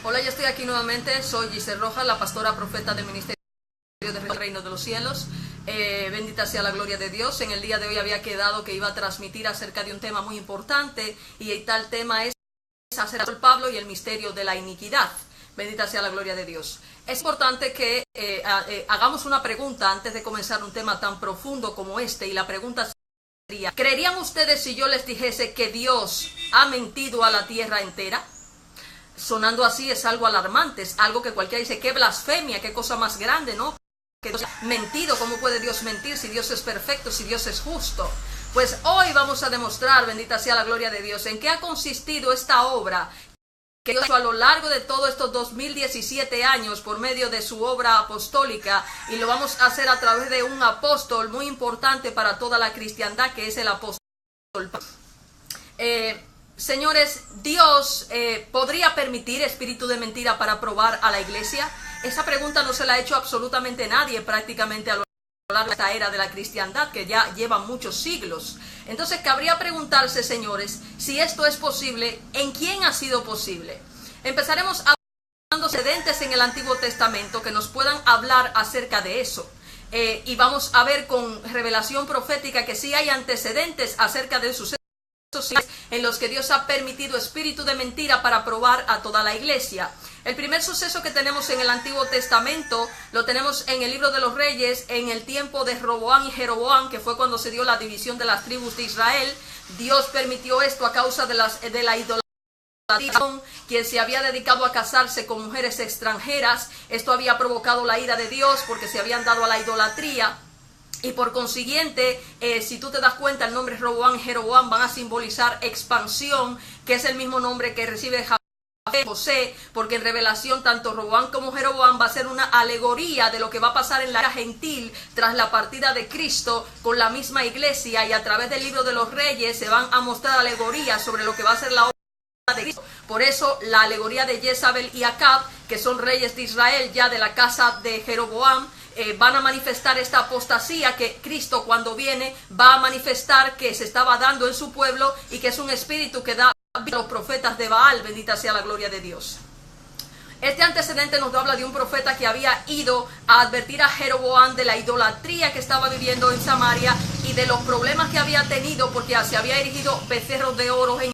Hola, ya estoy aquí nuevamente, soy Giselle Rojas, la pastora profeta del Ministerio del Reino de los Cielos. Bendita sea la gloria de Dios. En el día de hoy había quedado que iba a transmitir acerca de un tema muy importante, y tal tema es acerca de Pablo y el misterio de la iniquidad. Bendita sea la gloria de Dios. Es importante que hagamos una pregunta antes de comenzar un tema tan profundo como este, y la pregunta sería: ¿creerían ustedes si yo les dijese que Dios ha mentido a la tierra entera? Sonando así es algo alarmante, es algo que cualquiera dice: qué blasfemia, qué cosa más grande, ¿no? Que Dios ha mentido. ¿Cómo puede Dios mentir si Dios es perfecto, si Dios es justo? Pues hoy vamos a demostrar, bendita sea la gloria de Dios, en qué ha consistido esta obra que Dios ha hecho a lo largo de todos estos 2017 años por medio de su obra apostólica, y lo vamos a hacer a través de un apóstol muy importante para toda la cristiandad, que es el apóstol Pablo. Señores, ¿Dios podría permitir espíritu de mentira para probar a la iglesia? Esa pregunta no se la ha hecho absolutamente nadie prácticamente a lo largo de esta era de la cristiandad, que ya lleva muchos siglos. Entonces cabría preguntarse, señores, si esto es posible, ¿en quién ha sido posible? Empezaremos hablando de antecedentes en el Antiguo Testamento que nos puedan hablar acerca de eso. Y vamos a ver con revelación profética que sí hay antecedentes acerca de sucesos en los que Dios ha permitido espíritu de mentira para probar a toda la iglesia. El primer suceso que tenemos en el Antiguo Testamento lo tenemos en el libro de los Reyes, en el tiempo de Roboam y Jeroboam, que fue cuando se dio la división de las tribus de Israel. Dios permitió esto a causa de la idolatría. Quien se había dedicado a casarse con mujeres extranjeras, esto había provocado la ira de Dios porque se habían dado a la idolatría. Y por consiguiente, si tú te das cuenta, el nombre Roboam y Jeroboam van a simbolizar expansión, que es el mismo nombre que recibe José, porque en revelación tanto Roboam como Jeroboam va a ser una alegoría de lo que va a pasar en la era gentil tras la partida de Cristo con la misma iglesia, y a través del libro de los Reyes se van a mostrar alegorías sobre lo que va a ser la obra de Cristo. Por eso la alegoría de Jezabel y Acab, que son reyes de Israel ya de la casa de Jeroboam, van a manifestar esta apostasía que Cristo, cuando viene, va a manifestar que se estaba dando en su pueblo, y que es un espíritu que da a los profetas de Baal. Bendita sea la gloria de Dios. Este antecedente nos habla de un profeta que había ido a advertir a Jeroboam de la idolatría que estaba viviendo en Samaria y de los problemas que había tenido porque se había erigido becerros de oro en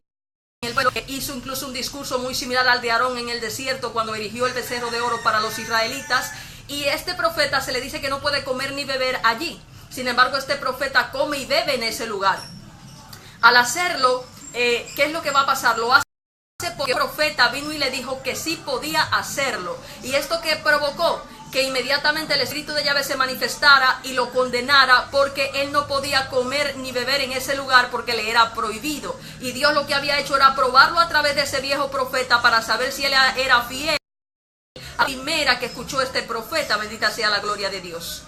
el pueblo. Hizo incluso un discurso muy similar al de Aarón en el desierto cuando erigió el becerro de oro para los israelitas. Y este profeta se le dice que no puede comer ni beber allí. Sin embargo, este profeta come y bebe en ese lugar. Al hacerlo, ¿qué es lo que va a pasar? Lo hace porque el profeta vino y le dijo que sí podía hacerlo. ¿Y esto qué provocó? Que inmediatamente el espíritu de Yahvé se manifestara y lo condenara, porque él no podía comer ni beber en ese lugar porque le era prohibido. Y Dios lo que había hecho era probarlo a través de ese viejo profeta para saber si él era fiel. La primera que escuchó este profeta, bendita sea la gloria de Dios.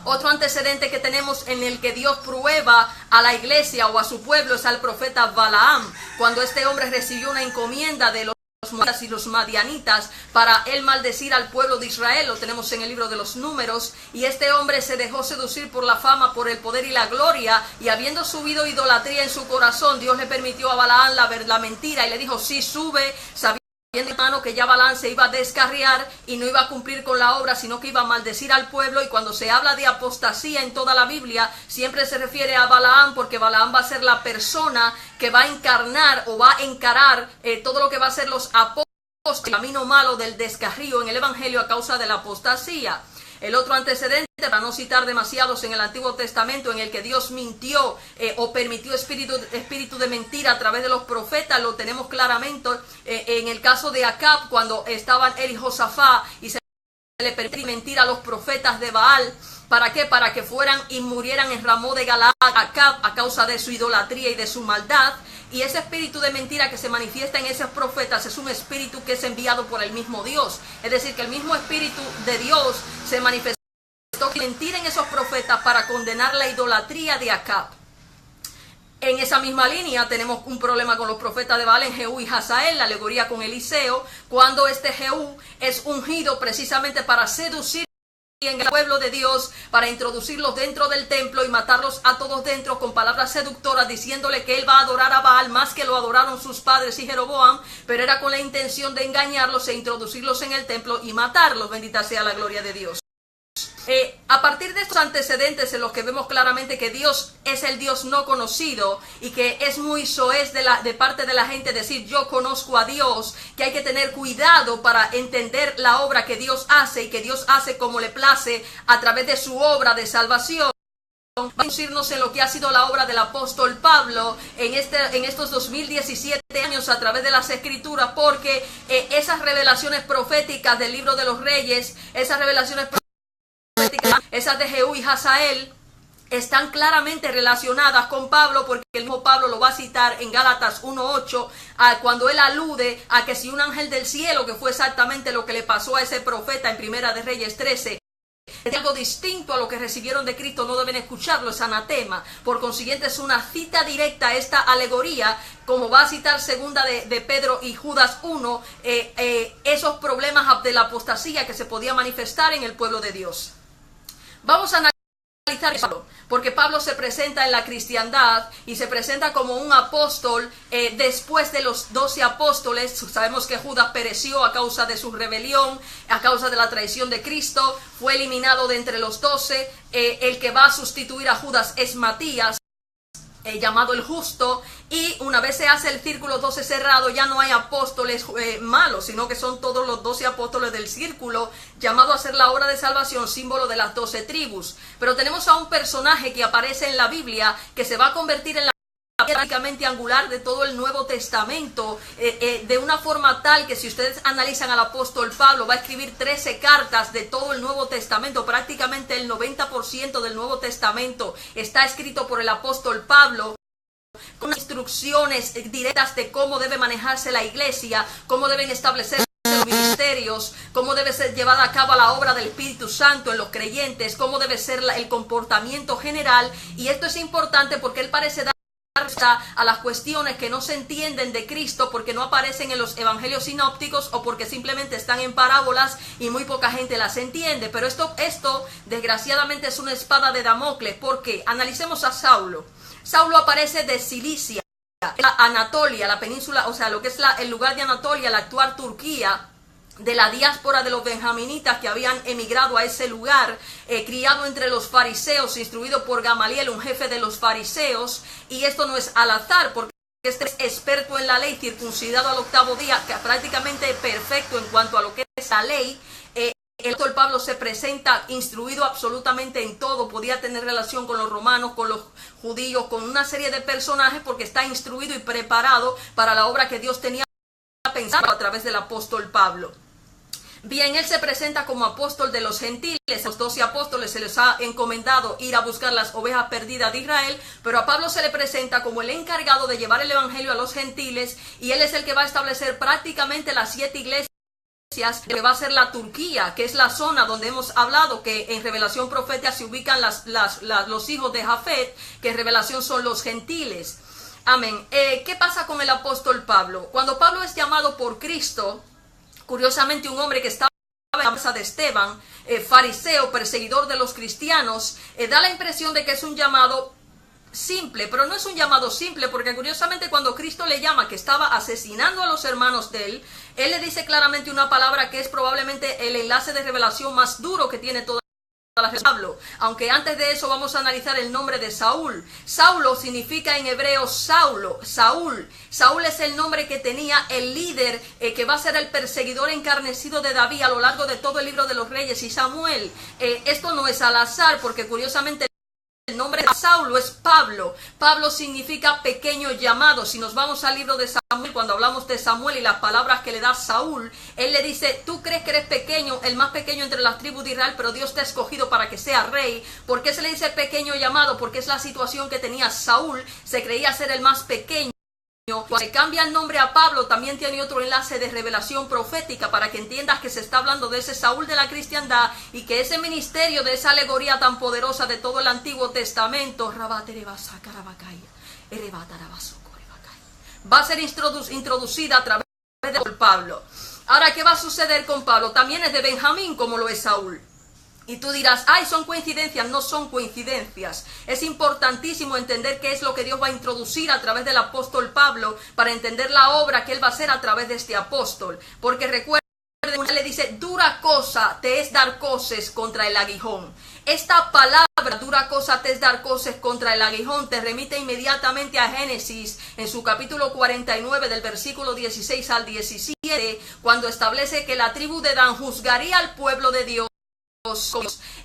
Otro antecedente que tenemos en el que Dios prueba a la iglesia o a su pueblo es al profeta Balaam, cuando este hombre recibió una encomienda de los moabitas y los madianitas para él maldecir al pueblo de Israel. Lo tenemos en el libro de los Números, y este hombre se dejó seducir por la fama, por el poder y la gloria, y habiendo subido idolatría en su corazón, Dios le permitió a Balaam la mentira y le dijo: sí, sube, sabiendo hermano que ya Balaam se iba a descarriar y no iba a cumplir con la obra, sino que iba a maldecir al pueblo. Y cuando se habla de apostasía en toda la Biblia, siempre se refiere a Balaam, porque Balaam va a ser la persona que va a encarnar o va a encarar todo lo que va a ser los apóstoles, el camino malo del descarrío en el evangelio a causa de la apostasía. El otro antecedente, para no citar demasiados en el Antiguo Testamento, en el que Dios mintió o permitió espíritu de mentira a través de los profetas, lo tenemos claramente en el caso de Acab, cuando estaban él y Josafá, y se le permitió mentir a los profetas de Baal. ¿Para qué? Para que fueran y murieran en Ramón de Galaad Acab a causa de su idolatría y de su maldad. Y ese espíritu de mentira que se manifiesta en esos profetas es un espíritu que es enviado por el mismo Dios. Es decir, que el mismo espíritu de Dios se manifestó y mentir en esos profetas para condenar la idolatría de Acab. En esa misma línea tenemos un problema con los profetas de Baal en Jehú y Hazael, la alegoría con Eliseo, cuando este Jehú es ungido precisamente para seducir en el pueblo de Dios para introducirlos dentro del templo y matarlos a todos dentro con palabras seductoras, diciéndole que él va a adorar a Baal más que lo adoraron sus padres y Jeroboam, pero era con la intención de engañarlos e introducirlos en el templo y matarlos. Bendita sea la gloria de Dios. A partir de estos antecedentes en los que vemos claramente que Dios es el Dios no conocido y que es muy soez de parte de la gente decir yo conozco a Dios, que hay que tener cuidado para entender la obra que Dios hace y que Dios hace como le place a través de su obra de salvación. Vamos a irnos en lo que ha sido la obra del apóstol Pablo en estos 2017 años a través de las escrituras, porque esas revelaciones proféticas del libro de los Reyes, esas revelaciones proféticas, esas de Jehú y Hazael, están claramente relacionadas con Pablo, porque el mismo Pablo lo va a citar en Gálatas 1:8, cuando él alude a que si un ángel del cielo, que fue exactamente lo que le pasó a ese profeta en Primera de Reyes 13, es algo distinto a lo que recibieron de Cristo, no deben escucharlo, es anatema. Por consiguiente es una cita directa a esta alegoría, como va a citar segunda de Pedro y Judas 1, esos problemas de la apostasía que se podía manifestar en el pueblo de Dios. Vamos a analizar Pablo, porque Pablo se presenta en la cristiandad y se presenta como un apóstol después de los 12 apóstoles. Sabemos que Judas pereció a causa de su rebelión, a causa de la traición de Cristo, fue eliminado de entre los 12. El que va a sustituir a Judas es Matías, llamado el justo, y una vez se hace el círculo 12 cerrado, ya no hay apóstoles malos, sino que son todos los 12 apóstoles del círculo, llamado a ser la obra de salvación, símbolo de las 12 tribus. Pero tenemos a un personaje que aparece en la Biblia, que se va a convertir en la prácticamente angular de todo el Nuevo Testamento, de una forma tal que si ustedes analizan al apóstol Pablo, va a escribir 13 cartas de todo el Nuevo Testamento. Prácticamente el 90% del Nuevo Testamento está escrito por el apóstol Pablo, con instrucciones directas de cómo debe manejarse la iglesia, cómo deben establecerse los ministerios, cómo debe ser llevada a cabo la obra del Espíritu Santo en los creyentes, cómo debe ser el comportamiento general. Y esto es importante porque él parece dar a las cuestiones que no se entienden de Cristo porque no aparecen en los evangelios sinópticos o porque simplemente están en parábolas y muy poca gente las entiende. Pero esto desgraciadamente es una espada de Damocles, porque analicemos a Saulo. Saulo aparece de Cilicia, Anatolia, la península, o sea, lo que es el lugar de Anatolia, la actual Turquía, de la diáspora de los benjaminitas que habían emigrado a ese lugar, criado entre los fariseos, instruido por Gamaliel, un jefe de los fariseos. Y esto no es al azar, porque este es experto en la ley, circuncidado al 8º día, que prácticamente perfecto en cuanto a lo que es la ley. El apóstol Pablo se presenta instruido absolutamente en todo, podía tener relación con los romanos, con los judíos, con una serie de personajes, porque está instruido y preparado para la obra que Dios tenía pensado a través del apóstol Pablo. Bien, él se presenta como apóstol de los gentiles. A los 12 apóstoles se les ha encomendado ir a buscar las ovejas perdidas de Israel, pero a Pablo se le presenta como el encargado de llevar el evangelio a los gentiles, y él es el que va a establecer prácticamente las 7 iglesias que va a ser la Turquía, que es la zona donde hemos hablado que en revelación profética se ubican los hijos de Jafet, que en revelación son los gentiles. Amén. ¿Qué pasa con el apóstol Pablo? Cuando Pablo es llamado por Cristo, curiosamente un hombre que estaba en la casa de Esteban, fariseo, perseguidor de los cristianos, da la impresión de que es un llamado simple, pero no es un llamado simple, porque curiosamente cuando Cristo le llama, que estaba asesinando a los hermanos de él le dice claramente una palabra que es probablemente el enlace de revelación más duro que tiene toda la Pablo. Aunque antes de eso vamos a analizar el nombre de Saúl. Saulo significa en hebreo Saulo, Saúl. Saúl es el nombre que tenía el líder que va a ser el perseguidor encarnecido de David a lo largo de todo el libro de los Reyes y Samuel. Esto no es al azar, porque curiosamente el nombre de Saulo es Pablo. Pablo significa pequeño llamado. Si nos vamos al libro de Samuel, cuando hablamos de Samuel y las palabras que le da Saúl, él le dice, tú crees que eres pequeño, el más pequeño entre las tribus de Israel, pero Dios te ha escogido para que sea rey. ¿Por qué se le dice pequeño llamado? Porque es la situación que tenía Saúl, se creía ser el más pequeño. Cuando se cambia el nombre a Pablo, también tiene otro enlace de revelación profética para que entiendas que se está hablando de ese Saúl de la cristiandad y que ese ministerio de esa alegoría tan poderosa de todo el Antiguo Testamento va a ser introducida a través de Pablo. Ahora, ¿qué va a suceder con Pablo? También es de Benjamín, como lo es Saúl. Y tú dirás, ay, son coincidencias. No son coincidencias. Es importantísimo entender qué es lo que Dios va a introducir a través del apóstol Pablo para entender la obra que él va a hacer a través de este apóstol. Porque recuerden, le dice, dura cosa te es dar coces contra el aguijón. Esta palabra, dura cosa te es dar coces contra el aguijón, te remite inmediatamente a Génesis, en su capítulo 49, del versículo 16 al 17, cuando establece que la tribu de Dan juzgaría al pueblo de Dios,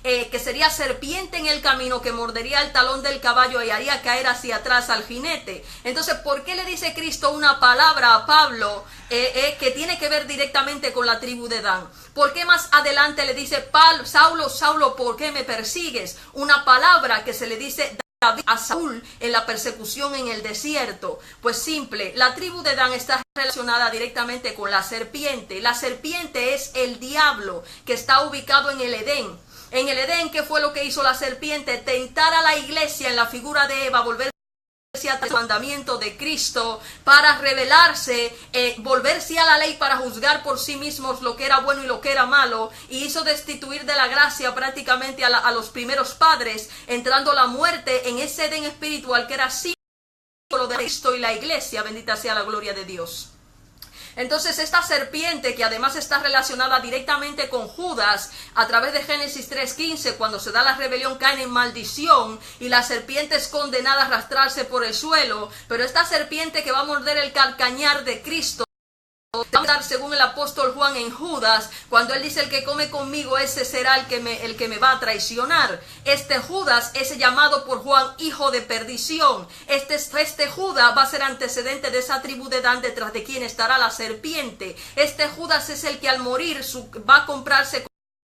que sería serpiente en el camino, que mordería el talón del caballo y haría caer hacia atrás al jinete. Entonces, ¿por qué le dice Cristo una palabra a Pablo que tiene que ver directamente con la tribu de Dan? ¿Por qué más adelante le dice, Saulo, Saulo, ¿por qué me persigues? Una palabra que se le dice a Saúl en la persecución en el desierto. Pues simple, la tribu de Dan está relacionada directamente con la serpiente. La serpiente es el diablo que está ubicado en el Edén. En el Edén, ¿qué fue lo que hizo la serpiente? Tentar a la iglesia en la figura de Eva, volverse al mandamiento de Cristo para rebelarse, volverse a la ley para juzgar por sí mismos lo que era bueno y lo que era malo, y hizo destituir de la gracia prácticamente a los primeros padres, entrando la muerte en ese Edén espiritual que era símbolo de Cristo y la iglesia. Bendita sea la gloria de Dios. Entonces esta serpiente, que además está relacionada directamente con Judas, a través de Génesis 3:15, cuando se da la rebelión, caen en maldición y la serpiente es condenada a arrastrarse por el suelo. Pero esta serpiente que va a morder el calcañar de Cristo, según el apóstol Juan en Judas, cuando él dice, el que come conmigo, ese será el que me va a traicionar. Este Judas es llamado por Juan hijo de perdición. Este Judas va a ser antecedente de esa tribu de Dan, detrás de quien estará la serpiente. Este Judas es el que al morir va a comprarse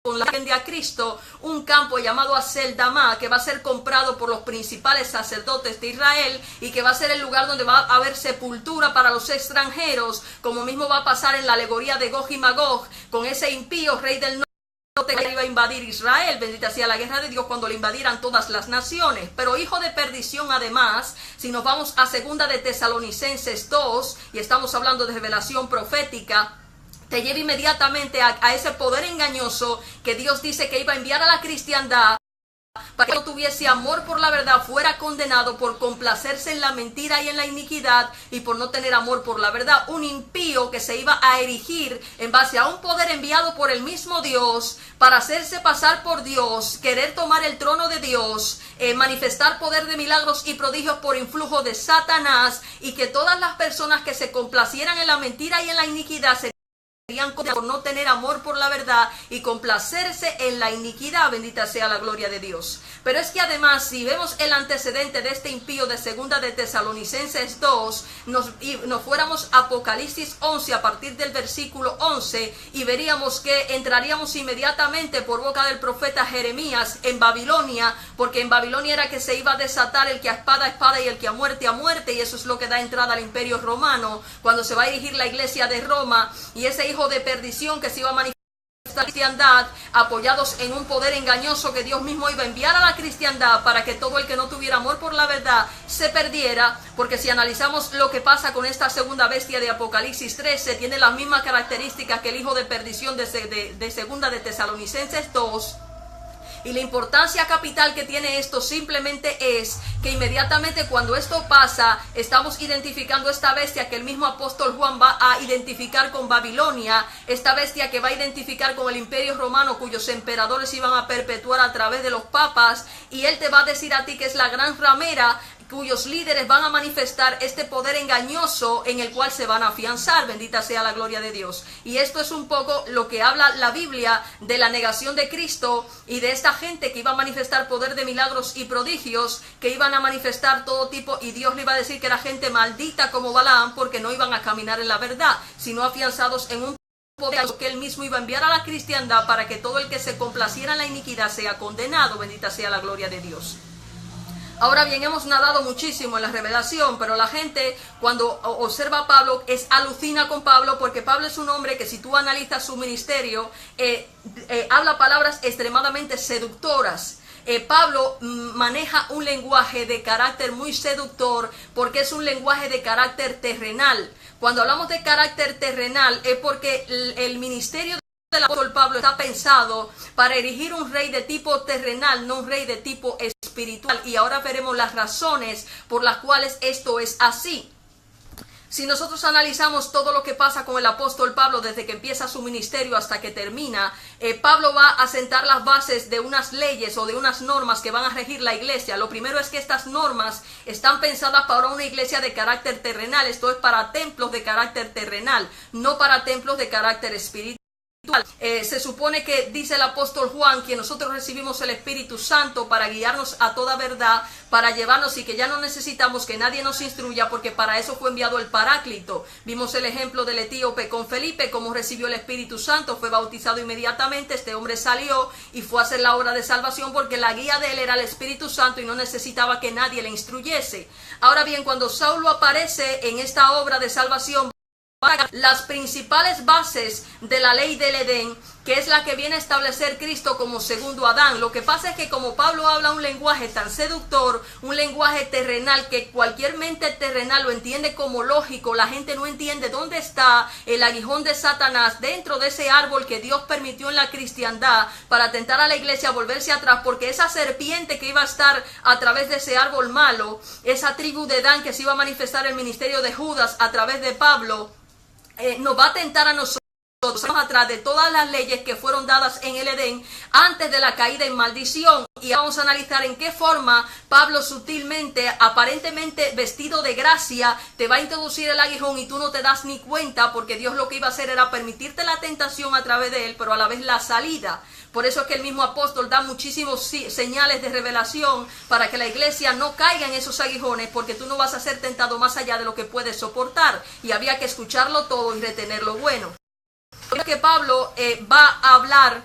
con la gente a Cristo un campo llamado Aceldama, que va a ser comprado por los principales sacerdotes de Israel y que va a ser el lugar donde va a haber sepultura para los extranjeros, como mismo va a pasar en la alegoría de Gog y Magog, con ese impío rey del norte que iba a invadir Israel. Bendita sea la guerra de Dios cuando le invadieran todas las naciones. Pero hijo de perdición, además, si nos vamos a segunda de Tesalonicenses 2, y estamos hablando de revelación profética, te lleva inmediatamente a ese poder engañoso que Dios dice que iba a enviar a la cristiandad para que no tuviese amor por la verdad, fuera condenado por complacerse en la mentira y en la iniquidad y por no tener amor por la verdad. Un impío que se iba a erigir en base a un poder enviado por el mismo Dios para hacerse pasar por Dios, querer tomar el trono de Dios, manifestar poder de milagros y prodigios por influjo de Satanás, y que todas las personas que se complacieran en la mentira y en la iniquidad serían por no tener amor por la verdad y complacerse en la iniquidad. Bendita sea la gloria de Dios. Pero es que además, si vemos el antecedente de este impío de segunda de Tesalonicenses 2, nos fuéramos a Apocalipsis 11 a partir del versículo 11, y veríamos que entraríamos inmediatamente por boca del profeta Jeremías en Babilonia, porque en Babilonia era que se iba a desatar el que a espada, espada, y el que a muerte, y eso es lo que da entrada al imperio romano, cuando se va a erigir la iglesia de Roma, y ese hijo de perdición que se iba a manifestar la cristiandad, apoyados en un poder engañoso que Dios mismo iba a enviar a la cristiandad para que todo el que no tuviera amor por la verdad se perdiera. Porque si analizamos lo que pasa con esta segunda bestia de Apocalipsis 13, tiene las mismas características que el hijo de perdición de segunda de Tesalonicenses 2. Y la importancia capital que tiene esto simplemente es que inmediatamente cuando esto pasa, estamos identificando esta bestia que el mismo apóstol Juan va a identificar con Babilonia, esta bestia que va a identificar con el imperio romano, cuyos emperadores iban a perpetuar a través de los papas, y él te va a decir a ti que es la gran ramera, cuyos líderes van a manifestar este poder engañoso en el cual se van a afianzar. Bendita sea la gloria de Dios. Y esto es un poco lo que habla la Biblia de la negación de Cristo y de esta gente que iba a manifestar poder de milagros y prodigios, que iban a manifestar todo tipo, y Dios le iba a decir que era gente maldita como Balaam, porque no iban a caminar en la verdad, sino afianzados en un poder que él mismo iba a enviar a la cristiandad para que todo el que se complaciera en la iniquidad sea condenado. Bendita sea la gloria de Dios. Ahora bien, hemos nadado muchísimo en la revelación, pero la gente cuando observa a Pablo alucina con Pablo, porque Pablo es un hombre que, si tú analizas su ministerio, habla palabras extremadamente seductoras. Pablo maneja un lenguaje de carácter muy seductor, porque es un lenguaje de carácter terrenal. Cuando hablamos de carácter terrenal es porque el ministerio del apóstol Pablo está pensado para erigir un rey de tipo terrenal, no un rey de tipo espiritual. Y ahora veremos las razones por las cuales esto es así. Si nosotros analizamos todo lo que pasa con el apóstol Pablo desde que empieza su ministerio hasta que termina, Pablo va a sentar las bases de unas leyes o de unas normas que van a regir la iglesia. Lo primero es que estas normas están pensadas para una iglesia de carácter terrenal, esto es para templos de carácter terrenal, no para templos de carácter espiritual. Se supone que dice el apóstol Juan que nosotros recibimos el Espíritu Santo para guiarnos a toda verdad, para llevarnos, y que ya no necesitamos que nadie nos instruya porque para eso fue enviado el Paráclito. Vimos el ejemplo del etíope con Felipe, cómo recibió el Espíritu Santo, fue bautizado inmediatamente, este hombre salió y fue a hacer la obra de salvación porque la guía de él era el Espíritu Santo y no necesitaba que nadie le instruyese. Ahora bien, cuando Saulo aparece en esta obra de salvación, las principales bases de la ley del Edén, que es la que viene a establecer Cristo como segundo Adán. Lo que pasa es que como Pablo habla un lenguaje tan seductor, un lenguaje terrenal, que cualquier mente terrenal lo entiende como lógico, la gente no entiende dónde está el aguijón de Satanás dentro de ese árbol que Dios permitió en la cristiandad para tentar a la iglesia a volverse atrás, porque esa serpiente que iba a estar a través de ese árbol malo, esa tribu de Dan que se iba a manifestar el ministerio de Judas a través de Pablo, nos va a tentar a nosotros atrás de todas las leyes que fueron dadas en el Edén antes de la caída en maldición. Y vamos a analizar en qué forma Pablo sutilmente, aparentemente vestido de gracia, te va a introducir el aguijón y tú no te das ni cuenta, porque Dios lo que iba a hacer era permitirte la tentación a través de él, pero a la vez la salida. Por eso es que el mismo apóstol da muchísimos señales de revelación para que la iglesia no caiga en esos aguijones, porque tú no vas a ser tentado más allá de lo que puedes soportar. Y había que escucharlo todo y retener lo bueno. Creo que Pablo va a hablar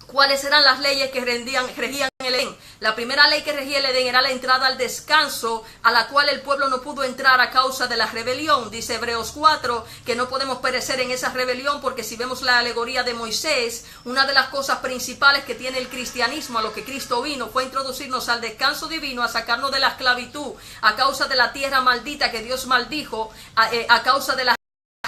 cuáles eran las leyes que regían el Edén. La primera ley que regía el Edén era la entrada al descanso, a la cual el pueblo no pudo entrar a causa de la rebelión. Dice Hebreos 4 que no podemos perecer en esa rebelión, porque si vemos la alegoría de Moisés, una de las cosas principales que tiene el cristianismo, a lo que Cristo vino, fue introducirnos al descanso divino, a sacarnos de la esclavitud a causa de la tierra maldita que Dios maldijo, a causa de la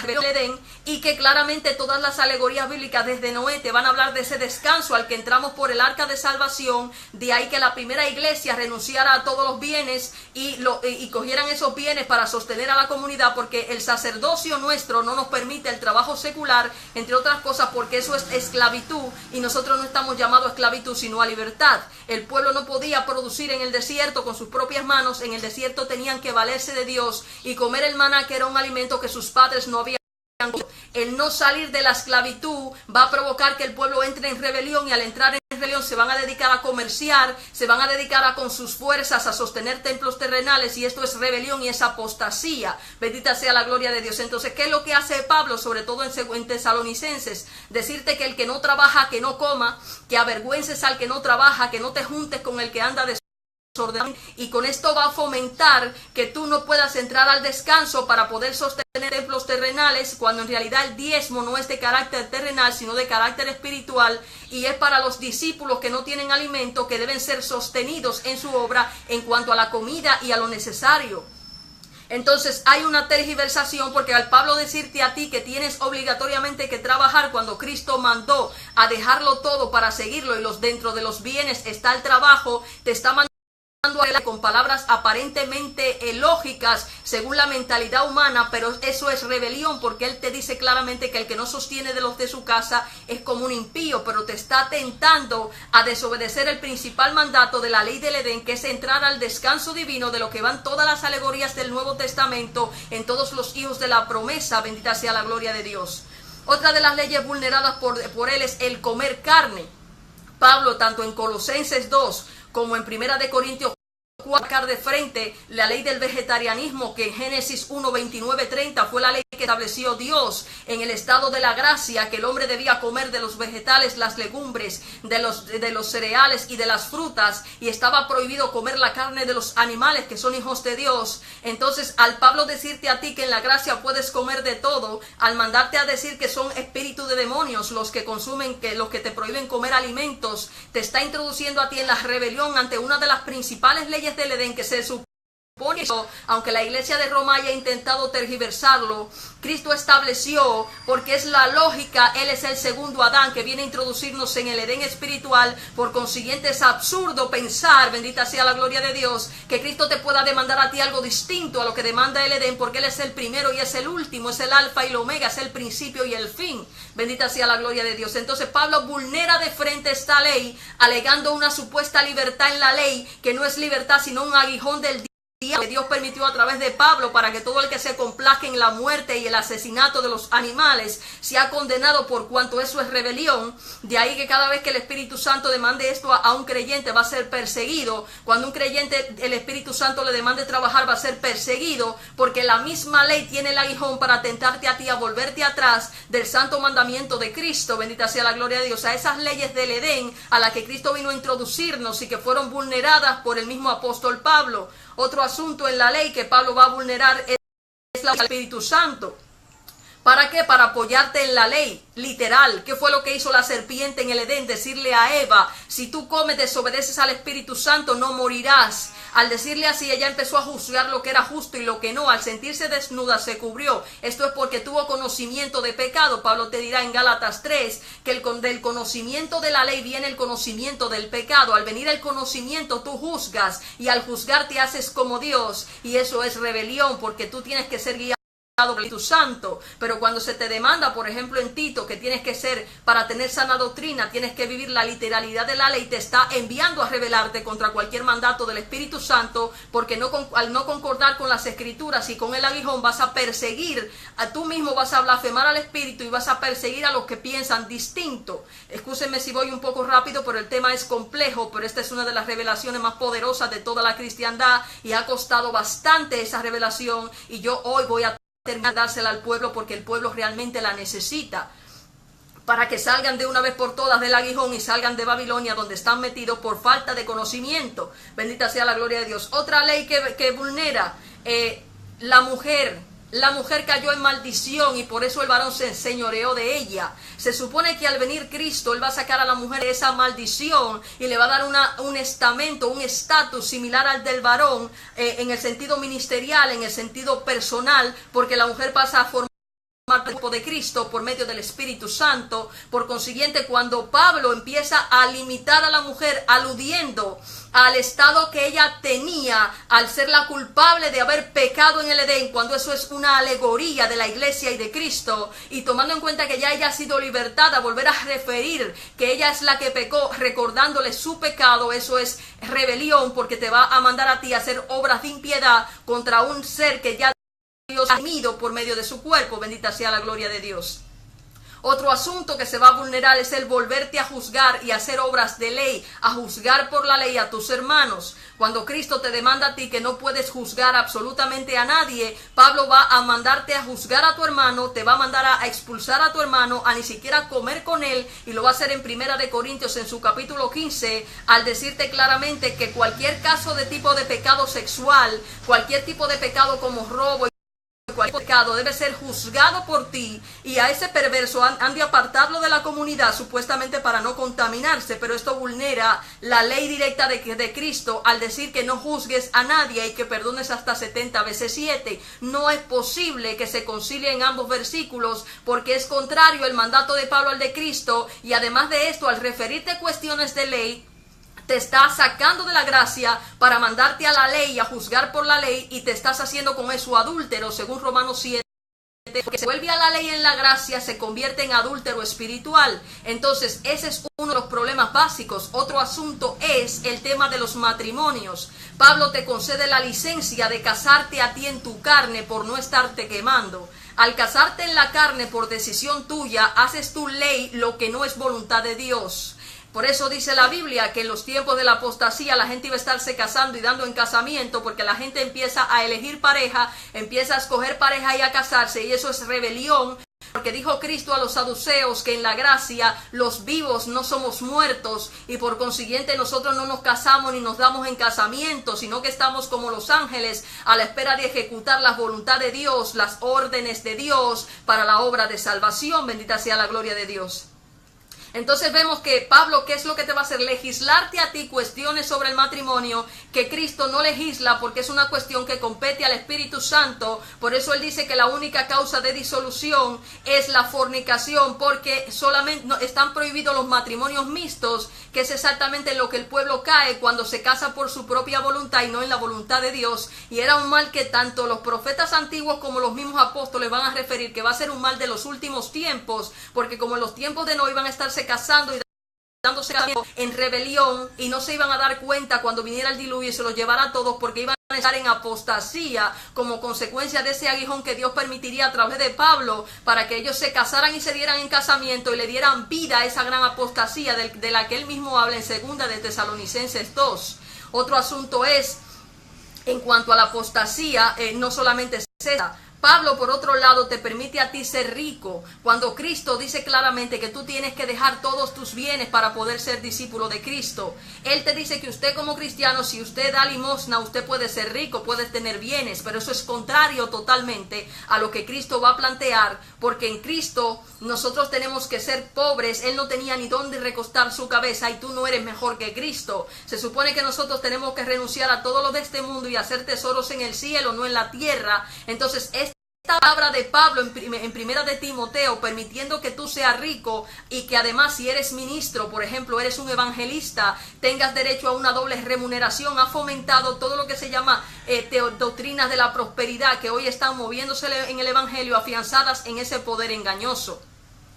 Edén, y que claramente todas las alegorías bíblicas desde Noé te van a hablar de ese descanso al que entramos por el arca de salvación. De ahí que la primera iglesia renunciara a todos los bienes y cogieran esos bienes para sostener a la comunidad, porque el sacerdocio nuestro no nos permite el trabajo secular, entre otras cosas porque eso es esclavitud, y nosotros no estamos llamados a esclavitud sino a libertad. El pueblo no podía producir en el desierto con sus propias manos, en el desierto tenían que valerse de Dios y comer el maná, que era un alimento que sus padres no habían. El no salir de la esclavitud va a provocar que el pueblo entre en rebelión, y al entrar en rebelión se van a dedicar a comerciar, se van a dedicar a con sus fuerzas a sostener templos terrenales, y esto es rebelión y es apostasía. Bendita sea la gloria de Dios. Entonces, ¿qué es lo que hace Pablo, sobre todo en Tesalonicenses? Decirte que el que no trabaja, que no coma, que avergüences al que no trabaja, que no te juntes con el que anda de y con esto va a fomentar que tú no puedas entrar al descanso para poder sostener templos terrenales, cuando en realidad el diezmo no es de carácter terrenal sino de carácter espiritual, y es para los discípulos que no tienen alimento, que deben ser sostenidos en su obra en cuanto a la comida y a lo necesario. Entonces hay una tergiversación, porque al Pablo decirte a ti que tienes obligatoriamente que trabajar, cuando Cristo mandó a dejarlo todo para seguirlo, y dentro de los bienes está el trabajo, te está mandando con palabras aparentemente lógicas según la mentalidad humana, pero eso es rebelión, porque él te dice claramente que el que no sostiene de los de su casa es como un impío, pero te está tentando a desobedecer el principal mandato de la ley del Edén, que es entrar al descanso divino, de lo que van todas las alegorías del Nuevo Testamento en todos los hijos de la promesa. Bendita sea la gloria de Dios. Otra de las leyes vulneradas por él es el comer carne. Pablo, tanto en Colosenses 2 como en Primera de Corintios 4, sacar de frente la ley del vegetarianismo, que en Génesis 1, 29, 30 fue la ley que estableció Dios en el estado de la gracia, que el hombre debía comer de los vegetales, las legumbres, de los cereales y de las frutas, y estaba prohibido comer la carne de los animales que son hijos de Dios. Entonces, al Pablo decirte a ti que en la gracia puedes comer de todo, al mandarte a decir que son espíritus de demonios los que consumen, los que te prohíben comer alimentos, te está introduciendo a ti en la rebelión ante una de las principales leyes del Edén, que se supone aunque la iglesia de Roma haya intentado tergiversarlo, Cristo estableció, porque es la lógica, Él es el segundo Adán que viene a introducirnos en el Edén espiritual. Por consiguiente es absurdo pensar, bendita sea la gloria de Dios, que Cristo te pueda demandar a ti algo distinto a lo que demanda el Edén, porque Él es el primero y es el último, es el alfa y el omega, es el principio y el fin. Bendita sea la gloria de Dios. Entonces Pablo vulnera de frente esta ley, alegando una supuesta libertad en la ley, que no es libertad sino un aguijón del que Dios permitió a través de Pablo para que todo el que se complaque en la muerte y el asesinato de los animales sea condenado por cuanto eso es rebelión. De ahí que cada vez que el Espíritu Santo demande esto a un creyente va a ser perseguido. Cuando un creyente el Espíritu Santo le demande trabajar va a ser perseguido, porque la misma ley tiene el aguijón para tentarte a ti a volverte atrás del santo mandamiento de Cristo. Bendita sea la gloria de Dios. A esas leyes del Edén a las que Cristo vino a introducirnos y que fueron vulneradas por el mismo apóstol Pablo. Otro asunto en la ley que Pablo va a vulnerar es el Espíritu Santo. ¿Para qué? Para apoyarte en la ley, literal. ¿Qué fue lo que hizo la serpiente en el Edén? Decirle a Eva, si tú comes, desobedeces al Espíritu Santo, no morirás. Al decirle así, ella empezó a juzgar lo que era justo y lo que no. Al sentirse desnuda, se cubrió. Esto es porque tuvo conocimiento de pecado. Pablo te dirá en Gálatas 3 que del conocimiento de la ley viene el conocimiento del pecado. Al venir el conocimiento, tú juzgas, y al juzgar te haces como Dios, y eso es rebelión, porque tú tienes que ser guiado por el Espíritu Santo. Pero cuando se te demanda, por ejemplo en Tito, que tienes que ser, para tener sana doctrina, tienes que vivir la literalidad de la ley, te está enviando a rebelarte contra cualquier mandato del Espíritu Santo, porque al no concordar con las Escrituras y con el aguijón vas a perseguir, a tú mismo vas a blasfemar al Espíritu y vas a perseguir a los que piensan distinto. Excúsenme si voy un poco rápido, pero el tema es complejo, pero esta es una de las revelaciones más poderosas de toda la cristiandad, y ha costado bastante esa revelación, y yo hoy voy a terminar de dársela al pueblo porque el pueblo realmente la necesita, para que salgan de una vez por todas del aguijón y salgan de Babilonia, donde están metidos por falta de conocimiento. Bendita sea la gloria de Dios. Otra ley que vulnera, la mujer. La mujer cayó en maldición y por eso el varón se enseñoreó de ella. Se supone que al venir Cristo, Él va a sacar a la mujer de esa maldición y le va a dar un estamento, un estatus similar al del varón, en el sentido ministerial, en el sentido personal, porque la mujer pasa a formar el cuerpo de Cristo por medio del Espíritu Santo. Por consiguiente, cuando Pablo empieza a limitar a la mujer, aludiendo al estado que ella tenía al ser la culpable de haber pecado en el Edén, cuando eso es una alegoría de la iglesia y de Cristo, y tomando en cuenta que ya ella ha sido libertada, volver a referir que ella es la que pecó, recordándole su pecado, eso es rebelión, porque te va a mandar a ti a hacer obras de impiedad contra un ser que ya Dios ha tenido por medio de su cuerpo. Bendita sea la gloria de Dios. Otro asunto que se va a vulnerar es el volverte a juzgar y hacer obras de ley, a juzgar por la ley a tus hermanos. Cuando Cristo te demanda a ti que no puedes juzgar absolutamente a nadie, Pablo va a mandarte a juzgar a tu hermano, te va a mandar a expulsar a tu hermano, a ni siquiera comer con él, y lo va a hacer en Primera de Corintios en su capítulo 15, al decirte claramente que cualquier caso de tipo de pecado sexual, cualquier tipo de pecado como robo, cualquier pecado debe ser juzgado por ti, y a ese perverso han de apartarlo de la comunidad supuestamente para no contaminarse. Pero esto vulnera la ley directa de Cristo al decir que no juzgues a nadie y que perdones hasta 70 veces 7. No es posible que se concilien ambos versículos, porque es contrario el mandato de Pablo al de Cristo, y además de esto, al referirte a cuestiones de ley, te está sacando de la gracia para mandarte a la ley y a juzgar por la ley, y te estás haciendo con eso adúltero, según Romanos 7. Porque se vuelve a la ley en la gracia, se convierte en adúltero espiritual. Entonces ese es uno de los problemas básicos. Otro asunto es el tema de los matrimonios. Pablo te concede la licencia de casarte a ti en tu carne por no estarte quemando. Al casarte en la carne por decisión tuya, haces tu ley lo que no es voluntad de Dios. Por eso dice la Biblia que en los tiempos de la apostasía la gente iba a estarse casando y dando en casamiento, porque la gente empieza a elegir pareja, empieza a escoger pareja y a casarse, y eso es rebelión. Porque dijo Cristo a los saduceos que en la gracia los vivos no somos muertos, y por consiguiente nosotros no nos casamos ni nos damos en casamiento, sino que estamos como los ángeles a la espera de ejecutar la voluntad de Dios, las órdenes de Dios para la obra de salvación. Bendita sea la gloria de Dios. Entonces vemos que Pablo, ¿qué es lo que te va a hacer? Legislarte a ti cuestiones sobre el matrimonio que Cristo no legisla, porque es una cuestión que compete al Espíritu Santo. Por eso él dice que la única causa de disolución es la fornicación, porque solamente están prohibidos los matrimonios mixtos, que es exactamente lo que el pueblo cae cuando se casa por su propia voluntad y no en la voluntad de Dios. Y era un mal que tanto los profetas antiguos como los mismos apóstoles van a referir, que va a ser un mal de los últimos tiempos, porque como en los tiempos de Noé iban a estarse casando y dándose en rebelión, y no se iban a dar cuenta cuando viniera el diluvio y se los llevara a todos, porque iban a estar en apostasía como consecuencia de ese aguijón que Dios permitiría a través de Pablo, para que ellos se casaran y se dieran en casamiento y le dieran vida a esa gran apostasía de la que él mismo habla en segunda de Tesalonicenses 2. Otro asunto es, en cuanto a la apostasía, no solamente es esa. Pablo, por otro lado, te permite a ti ser rico, cuando Cristo dice claramente que tú tienes que dejar todos tus bienes para poder ser discípulo de Cristo. Él te dice que usted como cristiano, si usted da limosna, usted puede ser rico, puede tener bienes, pero eso es contrario totalmente a lo que Cristo va a plantear, porque en Cristo nosotros tenemos que ser pobres. Él no tenía ni dónde recostar su cabeza y tú no eres mejor que Cristo. Se supone que nosotros tenemos que renunciar a todo lo de este mundo y hacer tesoros en el cielo, no en la tierra. Entonces, esta palabra de Pablo en primera de Timoteo, permitiendo que tú seas rico y que además, si eres ministro, por ejemplo, eres un evangelista, tengas derecho a una doble remuneración, ha fomentado todo lo que se llama doctrinas de la prosperidad, que hoy están moviéndose en el evangelio, afianzadas en ese poder engañoso.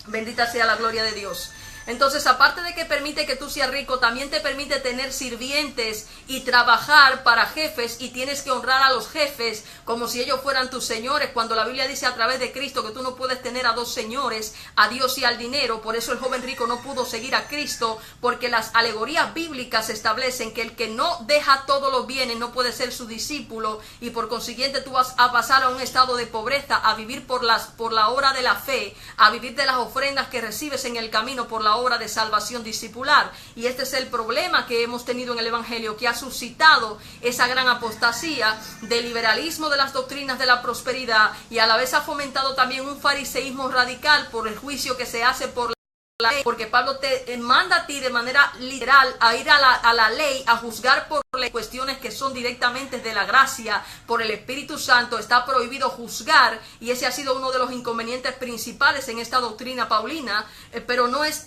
Bendita sea la gloria de Dios. Entonces, aparte de que permite que tú seas rico, también te permite tener sirvientes y trabajar para jefes, y tienes que honrar a los jefes como si ellos fueran tus señores, cuando la Biblia dice a través de Cristo que tú no puedes tener a dos señores, a Dios y al dinero. Por eso el joven rico no pudo seguir a Cristo, porque las alegorías bíblicas establecen que el que no deja todos los bienes no puede ser su discípulo, y por consiguiente tú vas a pasar a un estado de pobreza, a vivir por la obra de la fe, a vivir de las ofrendas que recibes en el camino por la obra de salvación discipular. Y este es el problema que hemos tenido en el evangelio, que ha suscitado esa gran apostasía del liberalismo de las doctrinas de la prosperidad, y a la vez ha fomentado también un fariseísmo radical por el juicio que se hace por la ley, porque Pablo te manda a ti de manera literal a ir a la ley, a juzgar por las cuestiones que son directamente de la gracia por el Espíritu Santo. Está prohibido juzgar, y ese ha sido uno de los inconvenientes principales en esta doctrina paulina, pero no es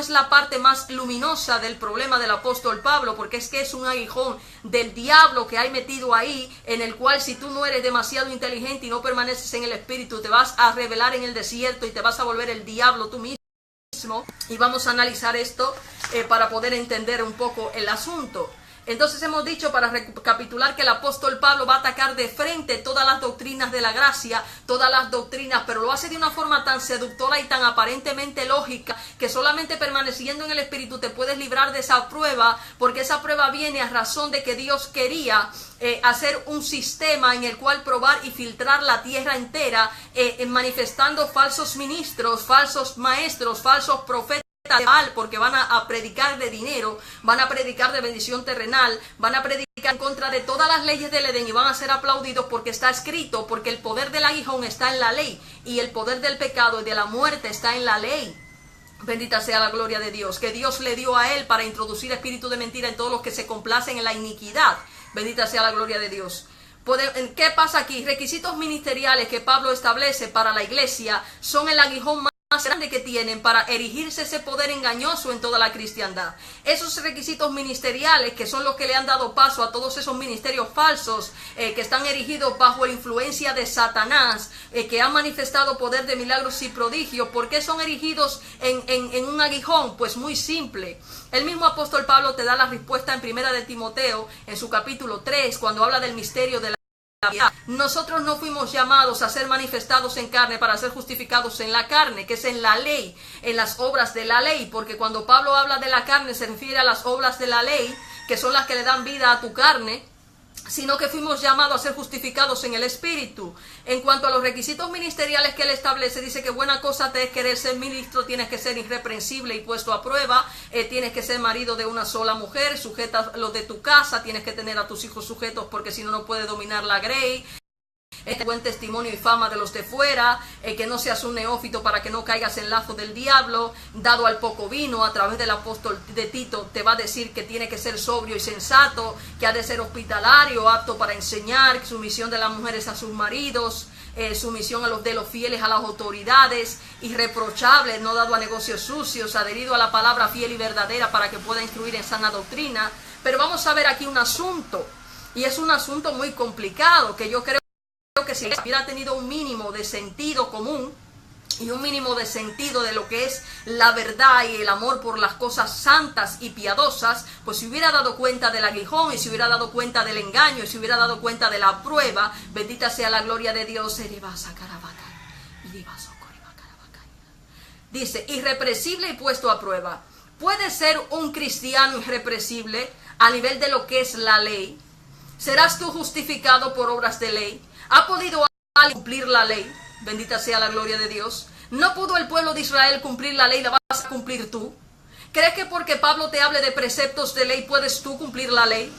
la parte más luminosa del problema del apóstol Pablo, porque es que es un aguijón del diablo que hay metido ahí, en el cual, si tú no eres demasiado inteligente y no permaneces en el Espíritu, te vas a rebelar en el desierto y te vas a volver el diablo tú mismo. Y vamos a analizar esto para poder entender un poco el asunto. Entonces hemos dicho, para recapitular, que el apóstol Pablo va a atacar de frente todas las doctrinas de la gracia, todas las doctrinas, pero lo hace de una forma tan seductora y tan aparentemente lógica, que solamente permaneciendo en el Espíritu te puedes librar de esa prueba, porque esa prueba viene a razón de que Dios quería hacer un sistema en el cual probar y filtrar la tierra entera, manifestando falsos ministros, falsos maestros, falsos profetas, porque van a predicar de dinero, van a predicar de bendición terrenal, van a predicar en contra de todas las leyes del Edén, y van a ser aplaudidos porque está escrito, porque el poder del aguijón está en la ley, y el poder del pecado y de la muerte está en la ley. Bendita sea la gloria de Dios, que Dios le dio a él para introducir espíritu de mentira en todos los que se complacen en la iniquidad. Bendita sea la gloria de Dios. ¿Qué pasa aquí? Requisitos ministeriales que Pablo establece para la iglesia son el aguijón más grande que tienen para erigirse ese poder engañoso en toda la cristiandad. Esos requisitos ministeriales, que son los que le han dado paso a todos esos ministerios falsos que están erigidos bajo la influencia de Satanás, que han manifestado poder de milagros y prodigios. ¿Por qué son erigidos en un aguijón? Pues muy simple. El mismo apóstol Pablo te da la respuesta en primera de Timoteo, en su capítulo 3, cuando habla del misterio de la vida. Nosotros no fuimos llamados a ser manifestados en carne para ser justificados en la carne, que es en la ley, en las obras de la ley, porque cuando Pablo habla de la carne se refiere a las obras de la ley, que son las que le dan vida a tu carne, sino que fuimos llamados a ser justificados en el Espíritu. En cuanto a los requisitos ministeriales que él establece, dice que buena cosa te es querer ser ministro, tienes que ser irreprensible y puesto a prueba, tienes que ser marido de una sola mujer, sujeta a los de tu casa, tienes que tener a tus hijos sujetos, porque si no, no puedes dominar la grey. este buen testimonio y fama de los de fuera, que no seas un neófito para que no caigas en lazo del diablo, dado al poco vino. A través del apóstol de Tito te va a decir que tiene que ser sobrio y sensato, que ha de ser hospitalario, apto para enseñar, sumisión de las mujeres a sus maridos, sumisión a los fieles a las autoridades, irreprochable, no dado a negocios sucios, adherido a la palabra fiel y verdadera para que pueda instruir en sana doctrina. Pero vamos a ver aquí un asunto, y es un asunto muy complicado, que yo creo que si hubiera tenido un mínimo de sentido común y un mínimo de sentido de lo que es la verdad y el amor por las cosas santas y piadosas, pues se hubiera dado cuenta del aguijón y se hubiera dado cuenta del engaño y se hubiera dado cuenta de la prueba. Bendita sea la gloria de Dios. Dice, irrepresible y puesto a prueba. ¿Puede ser un cristiano irrepresible a nivel de lo que es la ley? ¿Serás tú justificado por obras de ley? ¿Ha podido alguien cumplir la ley? Bendita sea la gloria de Dios. ¿No pudo el pueblo de Israel cumplir la ley? ¿La vas a cumplir tú? ¿Crees que porque Pablo te hable de preceptos de ley puedes tú cumplir la ley?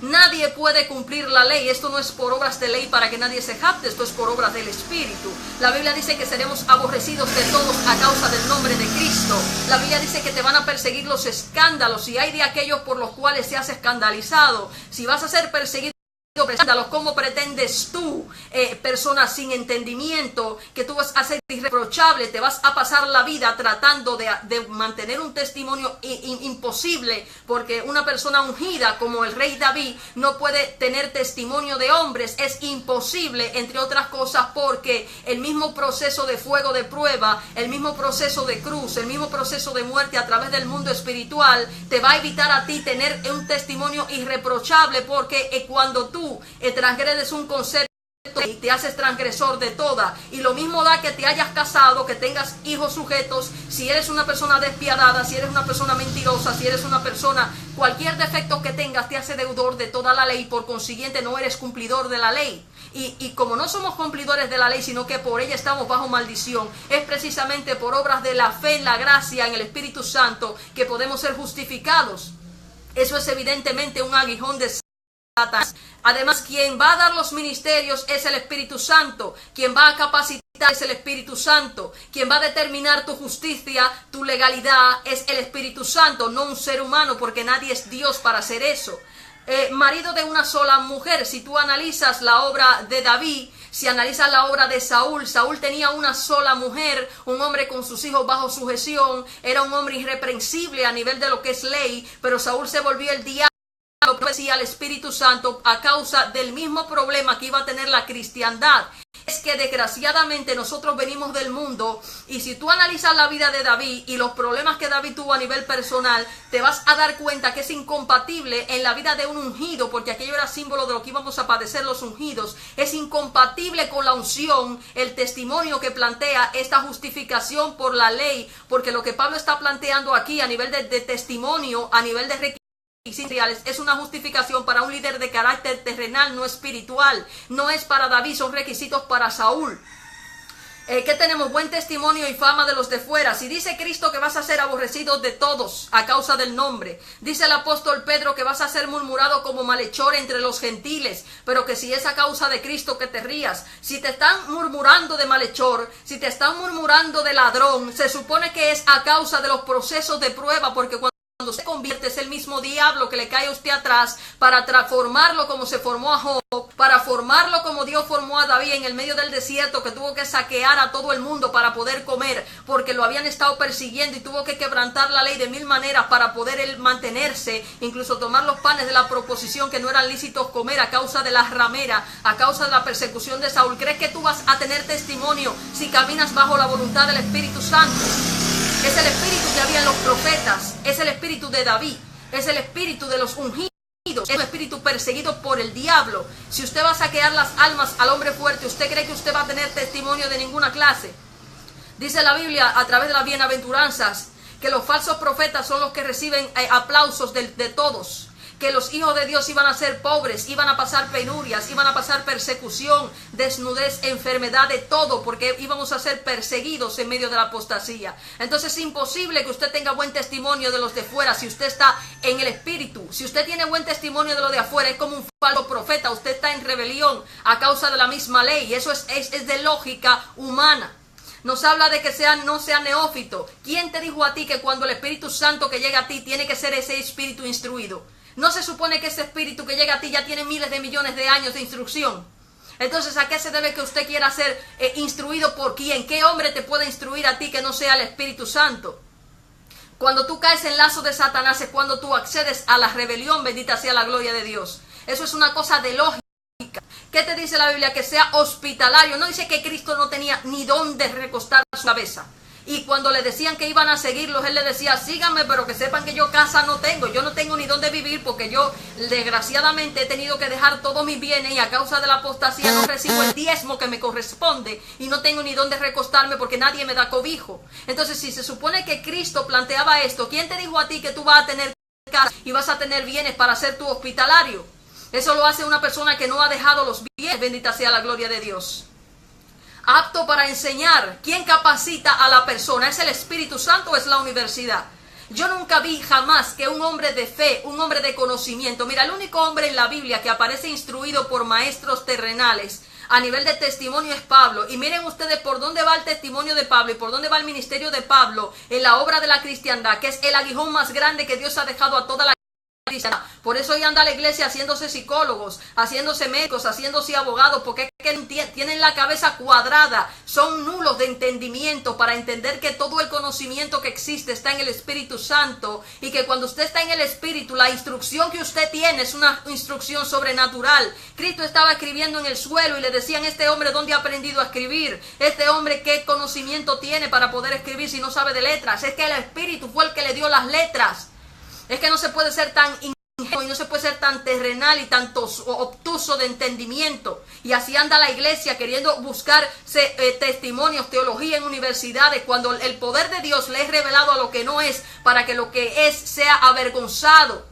Nadie puede cumplir la ley. Esto no es por obras de ley para que nadie se jacte, esto es por obras del Espíritu. La Biblia dice que seremos aborrecidos de todos a causa del nombre de Cristo. La Biblia dice que te van a perseguir los escándalos, y hay de aquellos por los cuales se has escandalizado. Si vas a ser perseguido, ¿cómo pretendes tú, persona sin entendimiento, que tú vas a ser irreprochable, te vas a pasar la vida tratando de mantener un testimonio imposible? Porque una persona ungida como el rey David no puede tener testimonio de hombres, es imposible, entre otras cosas porque el mismo proceso de fuego de prueba, el mismo proceso de cruz, el mismo proceso de muerte a través del mundo espiritual te va a evitar a ti tener un testimonio irreprochable, porque cuando tú transgredes un concepto y te haces transgresor de toda, y lo mismo da que te hayas casado, que tengas hijos sujetos, si eres una persona despiadada, si eres una persona mentirosa, si eres una persona, cualquier defecto que tengas te hace deudor de toda la ley, por consiguiente no eres cumplidor de la ley. Y como no somos cumplidores de la ley, sino que por ella estamos bajo maldición, es precisamente por obras de la fe en la gracia, en el Espíritu Santo, que podemos ser justificados. Eso es evidentemente un aguijón de Satanás. Además, quien va a dar los ministerios es el Espíritu Santo, quien va a capacitar es el Espíritu Santo, quien va a determinar tu justicia, tu legalidad es el Espíritu Santo, no un ser humano, porque nadie es Dios para hacer eso. Marido de una sola mujer. Si tú analizas la obra de David, si analizas la obra de Saúl, Saúl tenía una sola mujer, un hombre con sus hijos bajo sujeción, era un hombre irreprensible a nivel de lo que es ley, pero Saúl se volvió el diablo, decía al Espíritu Santo, a causa del mismo problema que iba a tener la cristiandad. Es que desgraciadamente nosotros venimos del mundo, y si tú analizas la vida de David y los problemas que David tuvo a nivel personal, te vas a dar cuenta que es incompatible en la vida de un ungido, porque aquello era símbolo de lo que íbamos a padecer los ungidos. Es incompatible con la unción el testimonio que plantea esta justificación por la ley, porque lo que Pablo está planteando aquí a nivel de testimonio, a nivel de requisitos, es una justificación para un líder de carácter terrenal, no espiritual. No es para David, son requisitos para Saúl. ¿Qué tenemos? Buen testimonio y fama de los de fuera. Si dice Cristo que vas a ser aborrecido de todos a causa del nombre, dice el apóstol Pedro que vas a ser murmurado como malhechor entre los gentiles, pero que si es a causa de Cristo, que te rías. Si te están murmurando de malhechor, si te están murmurando de ladrón, se supone que es a causa de los procesos de prueba, porque cuando se convierte es el mismo diablo que le cae a usted atrás para transformarlo como se formó a Job, para formarlo como Dios formó a David en el medio del desierto, que tuvo que saquear a todo el mundo para poder comer, porque lo habían estado persiguiendo, y tuvo que quebrantar la ley de 1000 maneras para poder él mantenerse, incluso tomar los panes de la proposición que no eran lícitos comer a causa de las rameras, a causa de la persecución de Saúl. ¿Crees que tú vas a tener testimonio si caminas bajo la voluntad del Espíritu Santo? Es el espíritu que había en los profetas, es el espíritu de David, es el espíritu de los ungidos, es un espíritu perseguido por el diablo. Si usted va a saquear las almas al hombre fuerte, ¿usted cree que usted va a tener testimonio de ninguna clase? Dice la Biblia a través de las bienaventuranzas que los falsos profetas son los que reciben aplausos de todos, que los hijos de Dios iban a ser pobres, iban a pasar penurias, iban a pasar persecución, desnudez, enfermedad, de todo, porque íbamos a ser perseguidos en medio de la apostasía. Entonces es imposible que usted tenga buen testimonio de los de fuera si usted está en el Espíritu. Si usted tiene buen testimonio de los de afuera, es como un falso profeta. Usted está en rebelión a causa de la misma ley, y eso es de lógica humana. Nos habla de que no sea neófito. ¿Quién te dijo a ti que cuando el Espíritu Santo que llega a ti tiene que ser ese espíritu instruido? ¿No se supone que ese espíritu que llega a ti ya tiene miles de millones de años de instrucción? Entonces, ¿a qué se debe que usted quiera ser instruido por quién? ¿Qué hombre te puede instruir a ti que no sea el Espíritu Santo? Cuando tú caes en lazo de Satanás es cuando tú accedes a la rebelión, bendita sea la gloria de Dios. Eso es una cosa de lógica. ¿Qué te dice la Biblia? Que sea hospitalario. No dice que Cristo no tenía ni dónde recostar su cabeza. Y cuando le decían que iban a seguirlos, él le decía, síganme, pero que sepan que yo casa no tengo. Yo no tengo ni dónde vivir porque yo, desgraciadamente, he tenido que dejar todos mis bienes y a causa de la apostasía no recibo el diezmo que me corresponde y no tengo ni dónde recostarme porque nadie me da cobijo. Entonces, si se supone que Cristo planteaba esto, ¿quién te dijo a ti que tú vas a tener casa y vas a tener bienes para ser tu hospitalario? Eso lo hace una persona que no ha dejado los bienes, bendita sea la gloria de Dios. Apto para enseñar. ¿Quién capacita a la persona? ¿Es el Espíritu Santo o es la universidad? Yo nunca vi jamás que un hombre de fe, un hombre de conocimiento, mira, el único hombre en la Biblia que aparece instruido por maestros terrenales a nivel de testimonio es Pablo. Y miren ustedes por dónde va el testimonio de Pablo y por dónde va el ministerio de Pablo en la obra de la cristiandad, que es el aguijón más grande que Dios ha dejado a toda la cristiandad. Por eso hoy anda la iglesia haciéndose psicólogos, haciéndose médicos, haciéndose abogados, porque es que tienen la cabeza cuadrada, son nulos de entendimiento para entender que todo el conocimiento que existe está en el Espíritu Santo y que cuando usted está en el Espíritu, la instrucción que usted tiene es una instrucción sobrenatural. Cristo estaba escribiendo en el suelo y le decían, este hombre, ¿dónde ha aprendido a escribir? Este hombre, ¿qué conocimiento tiene para poder escribir si no sabe de letras? Es que el Espíritu fue el que le dio las letras. Es que no se puede ser tan ingenuo y no se puede ser tan terrenal y tan obtuso de entendimiento. Y así anda la iglesia queriendo buscar testimonios, teología en universidades, cuando el poder de Dios le es revelado a lo que no es, para que lo que es sea avergonzado.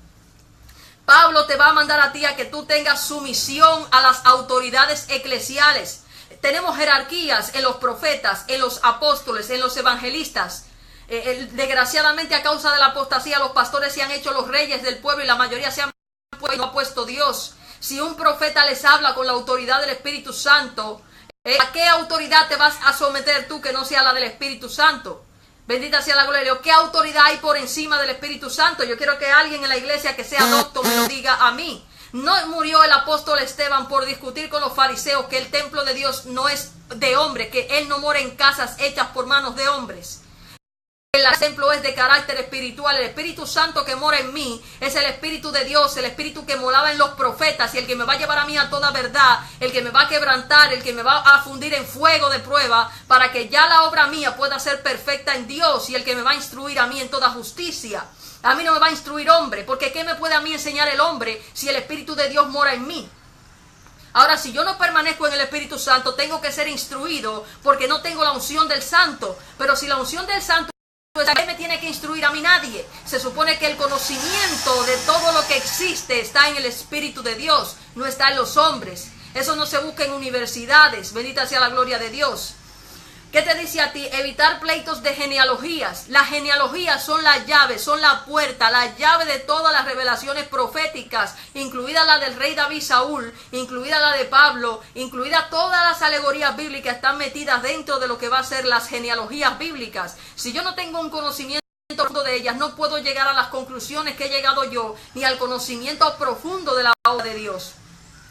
Pablo te va a mandar a ti a que tú tengas sumisión a las autoridades eclesiales. Tenemos jerarquías en los profetas, en los apóstoles, en los evangelistas. Desgraciadamente, a causa de la apostasía, los pastores se han hecho los reyes del pueblo y la mayoría se han puesto y no ha puesto Dios. Si un profeta les habla con la autoridad del Espíritu Santo, ¿a qué autoridad te vas a someter tú que no sea la del Espíritu Santo? Bendita sea la gloria. ¿Qué autoridad hay por encima del Espíritu Santo? Yo quiero que alguien en la iglesia que sea docto me lo diga a mí. No murió el apóstol Esteban por discutir con los fariseos que el templo de Dios no es de hombre, que él no mora en casas hechas por manos de hombres. El templo es de carácter espiritual. El Espíritu Santo que mora en mí es el Espíritu de Dios, el Espíritu que moraba en los profetas y el que me va a llevar a mí a toda verdad, el que me va a quebrantar, el que me va a fundir en fuego de prueba para que ya la obra mía pueda ser perfecta en Dios y el que me va a instruir a mí en toda justicia. A mí no me va a instruir hombre, porque ¿qué me puede a mí enseñar el hombre si el Espíritu de Dios mora en mí? Ahora, si yo no permanezco en el Espíritu Santo, tengo que ser instruido porque no tengo la unción del Santo. Pero si la unción del Santo, pues ¿a qué me tiene que instruir a mí nadie? Se supone que el conocimiento de todo lo que existe está en el Espíritu de Dios, no está en los hombres. Eso no se busca en universidades, bendita sea la gloria de Dios. ¿Qué te dice a ti? Evitar pleitos de genealogías. Las genealogías son la llave, son la puerta, la llave de todas las revelaciones proféticas, incluida la del rey David Saúl, incluida la de Pablo, incluida todas las alegorías bíblicas están metidas dentro de lo que va a ser las genealogías bíblicas. Si yo no tengo un conocimiento de ellas, no puedo llegar a las conclusiones que he llegado yo, ni al conocimiento profundo de la obra de Dios.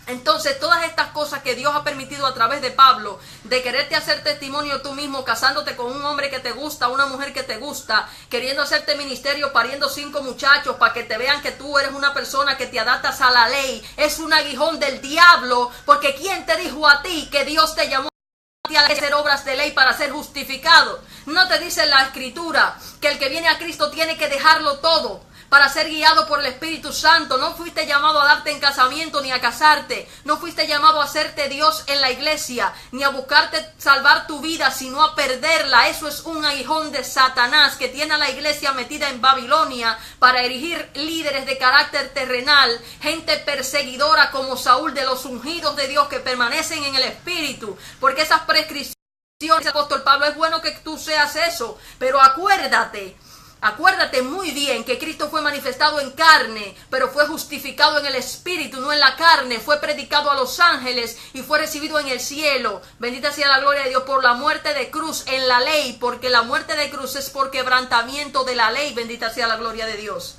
Entonces, todas estas cosas que Dios ha permitido a través de Pablo, de quererte hacer testimonio tú mismo, casándote con un hombre que te gusta, una mujer que te gusta, queriendo hacerte ministerio, pariendo 5 muchachos para que te vean que tú eres una persona que te adaptas a la ley, es un aguijón del diablo, porque ¿quién te dijo a ti que Dios te llamó a hacer obras de ley para ser justificado? No te dice la Escritura que el que viene a Cristo tiene que dejarlo todo. para ser guiado por el Espíritu Santo. No fuiste llamado a darte en casamiento ni a casarte. No fuiste llamado a hacerte Dios en la iglesia, ni a buscarte salvar tu vida, sino a perderla. Eso es un aguijón de Satanás que tiene a la iglesia metida en Babilonia para erigir líderes de carácter terrenal, gente perseguidora como Saúl, de los ungidos de Dios que permanecen en el Espíritu, porque esas prescripciones, el apóstol Pablo, es bueno que tú seas eso, pero acuérdate muy bien que Cristo fue manifestado en carne, pero fue justificado en el Espíritu, no en la carne. Fue predicado a los ángeles y fue recibido en el cielo. Bendita sea la gloria de Dios por la muerte de cruz en la ley, porque la muerte de cruz es por quebrantamiento de la ley. Bendita sea la gloria de Dios.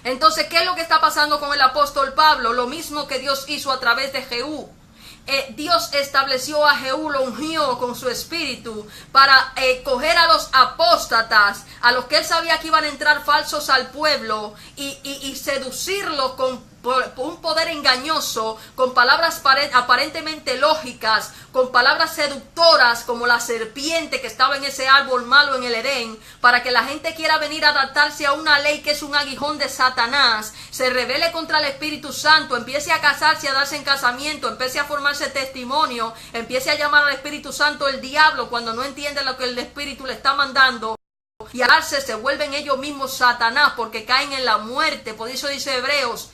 Entonces, ¿qué es lo que está pasando con el apóstol Pablo? Lo mismo que Dios hizo a través de Jehú. Dios estableció a Jehú, lo ungió con su espíritu para coger a los apóstatas, a los que él sabía que iban a entrar falsos al pueblo y seducirlos con un poder engañoso, con palabras aparentemente lógicas, con palabras seductoras como la serpiente que estaba en ese árbol malo en el Edén, para que la gente quiera venir a adaptarse a una ley que es un aguijón de Satanás, se rebele contra el Espíritu Santo, empiece a casarse, a darse en casamiento, empiece a formarse testimonio, empiece a llamar al Espíritu Santo el diablo cuando no entiende lo que el Espíritu le está mandando, y a darse, se vuelven ellos mismos Satanás, porque caen en la muerte. Por eso dice Hebreos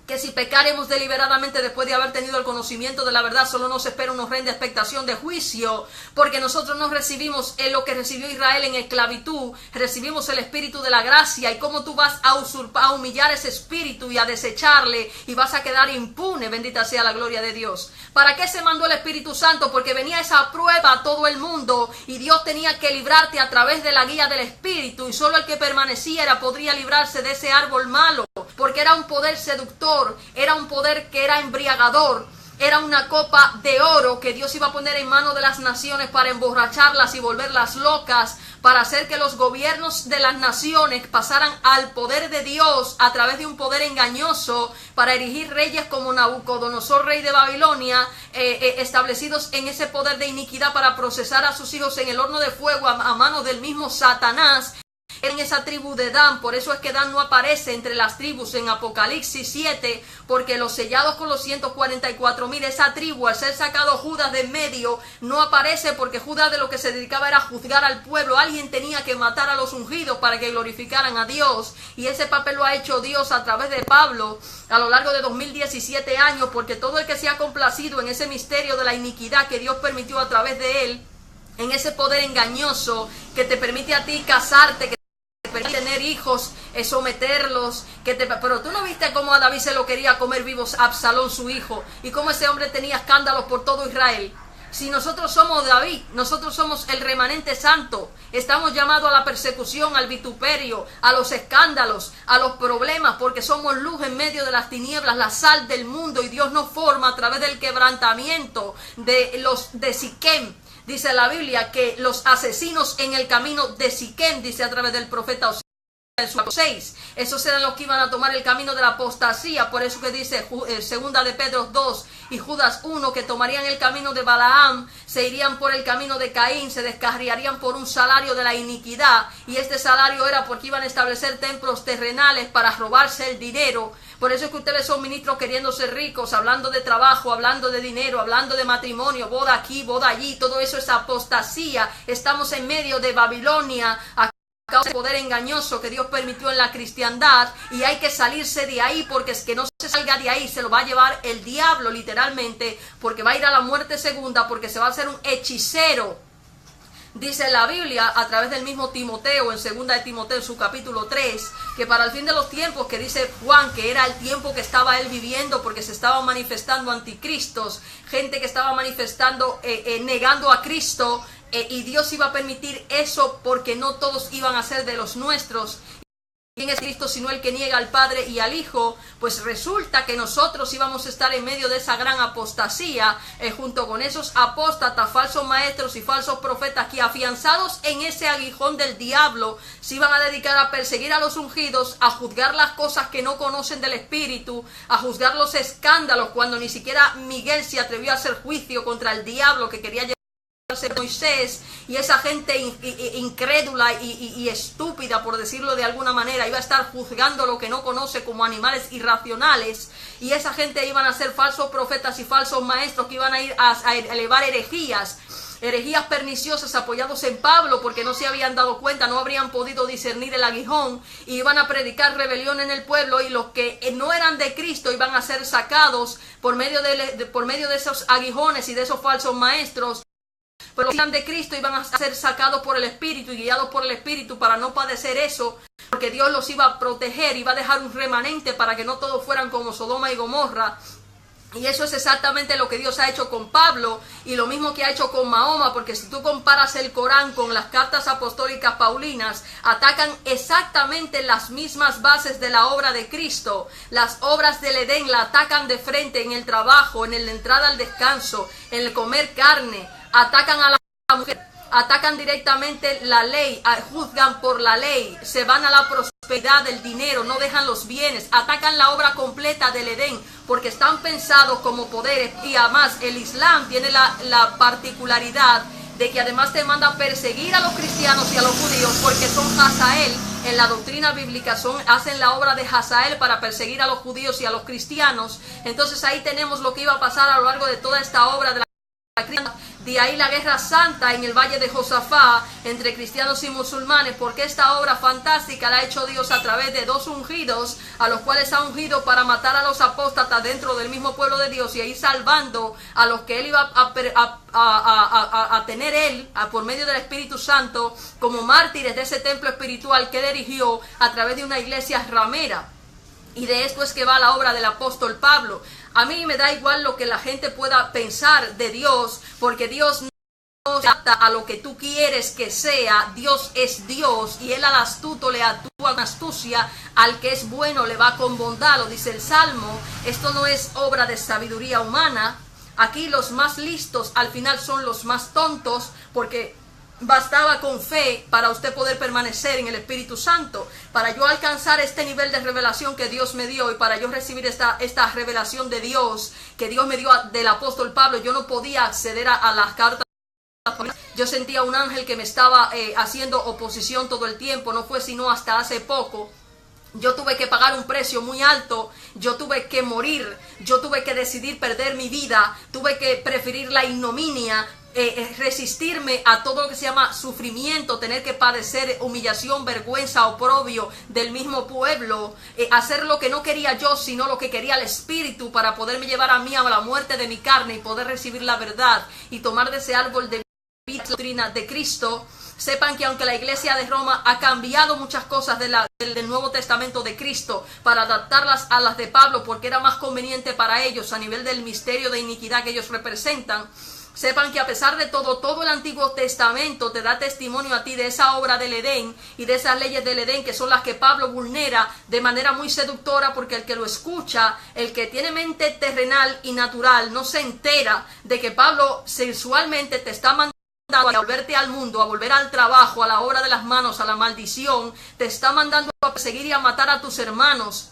que si pecaremos deliberadamente después de haber tenido el conocimiento de la verdad, solo nos espera una horrenda expectación de juicio, porque nosotros no recibimos lo que recibió Israel en esclavitud, recibimos el espíritu de la gracia. Y cómo tú vas a usurpar, a humillar ese espíritu y a desecharle, y vas a quedar impune. Bendita sea la gloria de Dios. ¿Para qué se mandó el Espíritu Santo? Porque venía esa prueba a todo el mundo, y Dios tenía que librarte a través de la guía del Espíritu, y solo el que permaneciera podría librarse de ese árbol malo, porque era un poder seductor, era un poder que era embriagador, era una copa de oro que Dios iba a poner en manos de las naciones para emborracharlas y volverlas locas, para hacer que los gobiernos de las naciones pasaran al poder de Dios a través de un poder engañoso, para erigir reyes como Nabucodonosor, rey de Babilonia, establecidos en ese poder de iniquidad para procesar a sus hijos en el horno de fuego a manos del mismo Satanás. En esa tribu de Dan, por eso es que Dan no aparece entre las tribus en Apocalipsis 7, porque los sellados con los 144,000, esa tribu, al ser sacado Judas de en medio, no aparece, porque Judas de lo que se dedicaba era juzgar al pueblo. Alguien tenía que matar a los ungidos para que glorificaran a Dios, y ese papel lo ha hecho Dios a través de Pablo a lo largo de 2017 años, porque todo el que se ha complacido en ese misterio de la iniquidad que Dios permitió a través de él, en ese poder engañoso que te permite a ti casarte, que tener hijos, someterlos, pero tú no viste cómo a David se lo quería comer vivos Absalón, su hijo, y cómo ese hombre tenía escándalos por todo Israel. Si nosotros somos David, nosotros somos el remanente santo, estamos llamados a la persecución, al vituperio, a los escándalos, a los problemas, porque somos luz en medio de las tinieblas, la sal del mundo, y Dios nos forma a través del quebrantamiento de los de Siquem. Dice la Biblia que los asesinos en el camino de Siquem, dice a través del profeta Oseas en su 6, esos eran los que iban a tomar el camino de la apostasía. Por eso que dice segunda de Pedro 2 y Judas 1, que tomarían el camino de Balaam, se irían por el camino de Caín, se descarriarían por un salario de la iniquidad, y este salario era porque iban a establecer templos terrenales para robarse el dinero. Por eso es que ustedes son ministros queriendo ser ricos, hablando de trabajo, hablando de dinero, hablando de matrimonio, boda aquí, boda allí. Todo eso es apostasía. Estamos en medio de Babilonia a causa del poder engañoso que Dios permitió en la cristiandad, y hay que salirse de ahí, porque es que no se salga de ahí se lo va a llevar el diablo literalmente, porque va a ir a la muerte segunda, porque se va a hacer un hechicero. Dice la Biblia a través del mismo Timoteo, en segunda de Timoteo, en su capítulo 3, que para el fin de los tiempos, que dice Juan que era el tiempo que estaba él viviendo, porque se estaban manifestando anticristos, gente que estaba manifestando, negando a Cristo, y Dios iba a permitir eso porque no todos iban a ser de los nuestros. ¿Quién es Cristo sino el que niega al Padre y al Hijo? Pues resulta que nosotros íbamos a estar en medio de esa gran apostasía, junto con esos apóstatas, falsos maestros y falsos profetas, que afianzados en ese aguijón del diablo, se iban a dedicar a perseguir a los ungidos, a juzgar las cosas que no conocen del Espíritu, a juzgar los escándalos, cuando ni siquiera Miguel se atrevió a hacer juicio contra el diablo que quería llevar Moisés, y esa gente incrédula y estúpida, por decirlo de alguna manera, iba a estar juzgando lo que no conoce como animales irracionales, y esa gente iban a ser falsos profetas y falsos maestros que iban a ir a elevar herejías perniciosas apoyados en Pablo, porque no se habían dado cuenta, no habrían podido discernir el aguijón, y iban a predicar rebelión en el pueblo, y los que no eran de Cristo iban a ser sacados por medio de esos aguijones y de esos falsos maestros. Pero los que eran de Cristo iban a ser sacados por el Espíritu y guiados por el Espíritu para no padecer eso, porque Dios los iba a proteger, iba a dejar un remanente para que no todos fueran como Sodoma y Gomorra. Y eso es exactamente lo que Dios ha hecho con Pablo, y lo mismo que ha hecho con Mahoma, porque si tú comparas el Corán con las cartas apostólicas paulinas, atacan exactamente las mismas bases de la obra de Cristo. Las obras del Edén la atacan de frente en el trabajo, en la entrada al descanso, en el comer carne, atacan a la mujer, atacan directamente la ley, juzgan por la ley, se van a la prosperidad del dinero, no dejan los bienes, atacan la obra completa del Edén, porque están pensados como poderes. Y además el Islam tiene la particularidad de que además te manda a perseguir a los cristianos y a los judíos, porque son Hazael. En la doctrina bíblica hacen la obra de Hazael para perseguir a los judíos y a los cristianos. Entonces ahí tenemos lo que iba a pasar a lo largo de toda esta obra de la cristiandad. De ahí la guerra santa en el valle de Josafá entre cristianos y musulmanes, porque esta obra fantástica la ha hecho Dios a través de dos ungidos, a los cuales ha ungido para matar a los apóstatas dentro del mismo pueblo de Dios, y ahí salvando a los que él iba a tener él por medio del Espíritu Santo como mártires de ese templo espiritual que él erigió a través de una iglesia ramera. Y de esto es que va la obra del apóstol Pablo. A mí me da igual lo que la gente pueda pensar de Dios, porque Dios no se adapta a lo que tú quieres que sea. Dios es Dios, y él al astuto le actúa con astucia, al que es bueno le va con bondad, lo dice el Salmo. Esto no es obra de sabiduría humana. Aquí los más listos al final son los más tontos, porque bastaba con fe para usted poder permanecer en el Espíritu Santo. Para yo alcanzar este nivel de revelación que Dios me dio, y para yo recibir esta revelación de Dios que Dios me dio del apóstol Pablo, yo no podía acceder a las cartas. Yo sentía un ángel que me estaba haciendo oposición todo el tiempo. No fue sino hasta hace poco. Yo tuve que pagar un precio muy alto, yo tuve que morir, yo tuve que decidir perder mi vida, tuve que preferir la ignominia, resistirme a todo lo que se llama sufrimiento, tener que padecer humillación, vergüenza, oprobio del mismo pueblo, hacer lo que no quería yo, sino lo que quería el Espíritu, para poderme llevar a mí a la muerte de mi carne y poder recibir la verdad y tomar de ese árbol de vida, doctrina de Cristo. Sepan que aunque la iglesia de Roma ha cambiado muchas cosas del Nuevo Testamento de Cristo para adaptarlas a las de Pablo, porque era más conveniente para ellos a nivel del misterio de iniquidad que ellos representan, sepan que a pesar de todo el Antiguo Testamento te da testimonio a ti de esa obra del Edén y de esas leyes del Edén, que son las que Pablo vulnera de manera muy seductora, porque el que lo escucha, el que tiene mente terrenal y natural, no se entera de que Pablo sexualmente te está mandando a volverte al mundo, a volver al trabajo, a la obra de las manos, a la maldición. Te está mandando a perseguir y a matar a tus hermanos,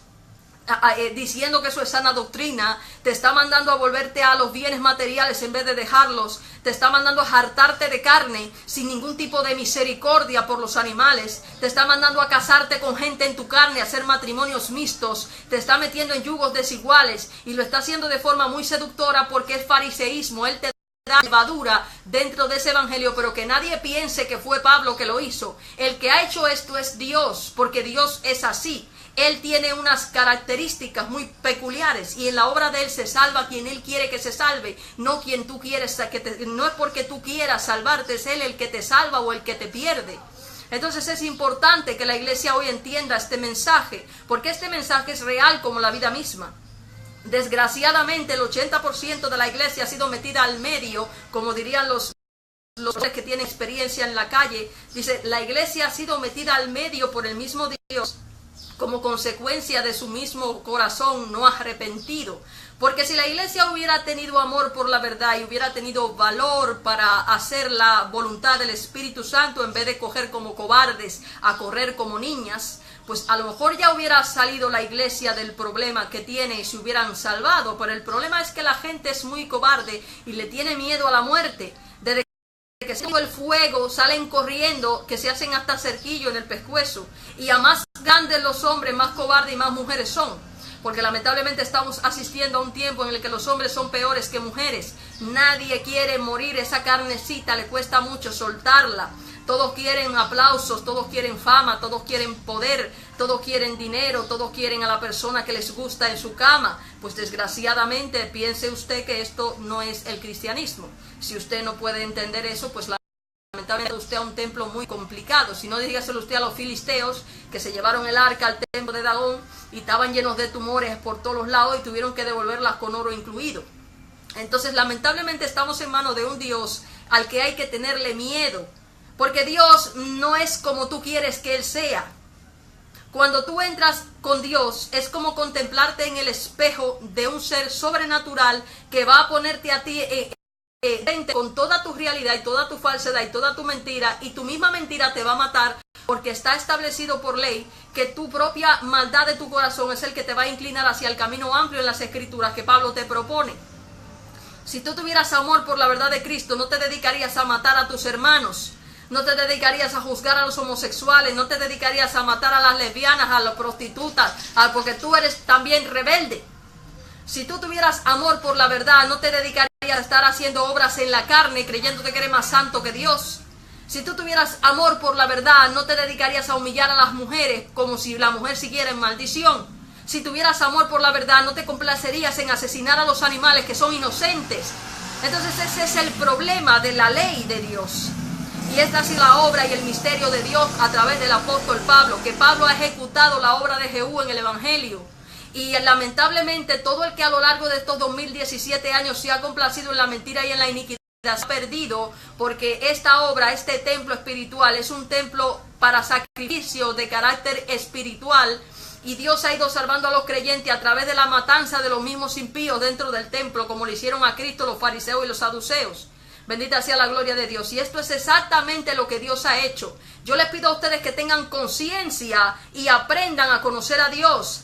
diciendo que eso es sana doctrina. Te está mandando a volverte a los bienes materiales en vez de dejarlos. Te está mandando a hartarte de carne sin ningún tipo de misericordia por los animales. Te está mandando a casarte con gente en tu carne, a hacer matrimonios mixtos. Te está metiendo en yugos desiguales, y lo está haciendo de forma muy seductora, porque es fariseísmo. Él te da levadura dentro de ese evangelio, pero que nadie piense que fue Pablo que lo hizo. El que ha hecho esto es Dios, porque Dios es así. Él tiene unas características muy peculiares, y en la obra de él se salva quien él quiere que se salve, no quien tú quieres no es porque tú quieras salvarte, es él el que te salva o el que te pierde. Entonces es importante que la iglesia hoy entienda este mensaje, porque este mensaje es real como la vida misma. Desgraciadamente el 80% de la iglesia ha sido metida al medio, como dirían los que tienen experiencia en la calle. Dice, la iglesia ha sido metida al medio por el mismo Dios, como consecuencia de su mismo corazón no arrepentido. Porque si la iglesia hubiera tenido amor por la verdad y hubiera tenido valor para hacer la voluntad del Espíritu Santo, en vez de coger como cobardes a correr como niñas, pues a lo mejor ya hubiera salido la iglesia del problema que tiene y se hubieran salvado. Pero el problema es que la gente es muy cobarde y le tiene miedo a la muerte. que siendo el fuego salen corriendo, que se hacen hasta cerquillo en el pescuezo. Y a más grandes los hombres, más cobardes y más mujeres son. Porque lamentablemente estamos asistiendo a un tiempo en el que los hombres son peores que mujeres. Nadie quiere morir, esa carnecita le cuesta mucho soltarla. Todos quieren aplausos, todos quieren fama, todos quieren poder, todos quieren dinero, todos quieren a la persona que les gusta en su cama. Pues desgraciadamente piense usted que esto no es el cristianismo. Si usted no puede entender eso, pues lamentablemente usted a un templo muy complicado. Si no, dígaselo usted a los filisteos que se llevaron el arca al templo de Dagón y estaban llenos de tumores por todos los lados y tuvieron que devolverlas con oro incluido. Entonces lamentablemente estamos en manos de un Dios al que hay que tenerle miedo, porque Dios no es como tú quieres que Él sea. Cuando tú entras con Dios es como contemplarte en el espejo de un ser sobrenatural que va a ponerte a ti con toda tu realidad y toda tu falsedad y toda tu mentira, y tu misma mentira te va a matar, porque está establecido por ley que tu propia maldad de tu corazón es el que te va a inclinar hacia el camino amplio en las escrituras que Pablo te propone. Si tú tuvieras amor por la verdad de Cristo, no te dedicarías a matar a tus hermanos, no te dedicarías a juzgar a los homosexuales, no te dedicarías a matar a las lesbianas, a las prostitutas, porque tú eres también rebelde. Si tú tuvieras amor por la verdad, no te dedicarías a estar haciendo obras en la carne creyéndote que eres más santo que Dios. Si tú tuvieras amor por la verdad, no te dedicarías a humillar a las mujeres como si la mujer siguiera en maldición. Si tuvieras amor por la verdad, no te complacerías en asesinar a los animales que son inocentes. Entonces ese es el problema de la ley de Dios. Y esta ha sido la obra y el misterio de Dios a través del apóstol Pablo, que Pablo ha ejecutado la obra de Jehú en el Evangelio. Y lamentablemente todo el que a lo largo de estos 2017 años se ha complacido en la mentira y en la iniquidad se ha perdido, porque esta obra, este templo espiritual, es un templo para sacrificio de carácter espiritual, y Dios ha ido salvando a los creyentes a través de la matanza de los mismos impíos dentro del templo, como le hicieron a Cristo los fariseos y los saduceos. Bendita sea la gloria de Dios. Y esto es exactamente lo que Dios ha hecho. Yo les pido a ustedes que tengan conciencia y aprendan a conocer a Dios.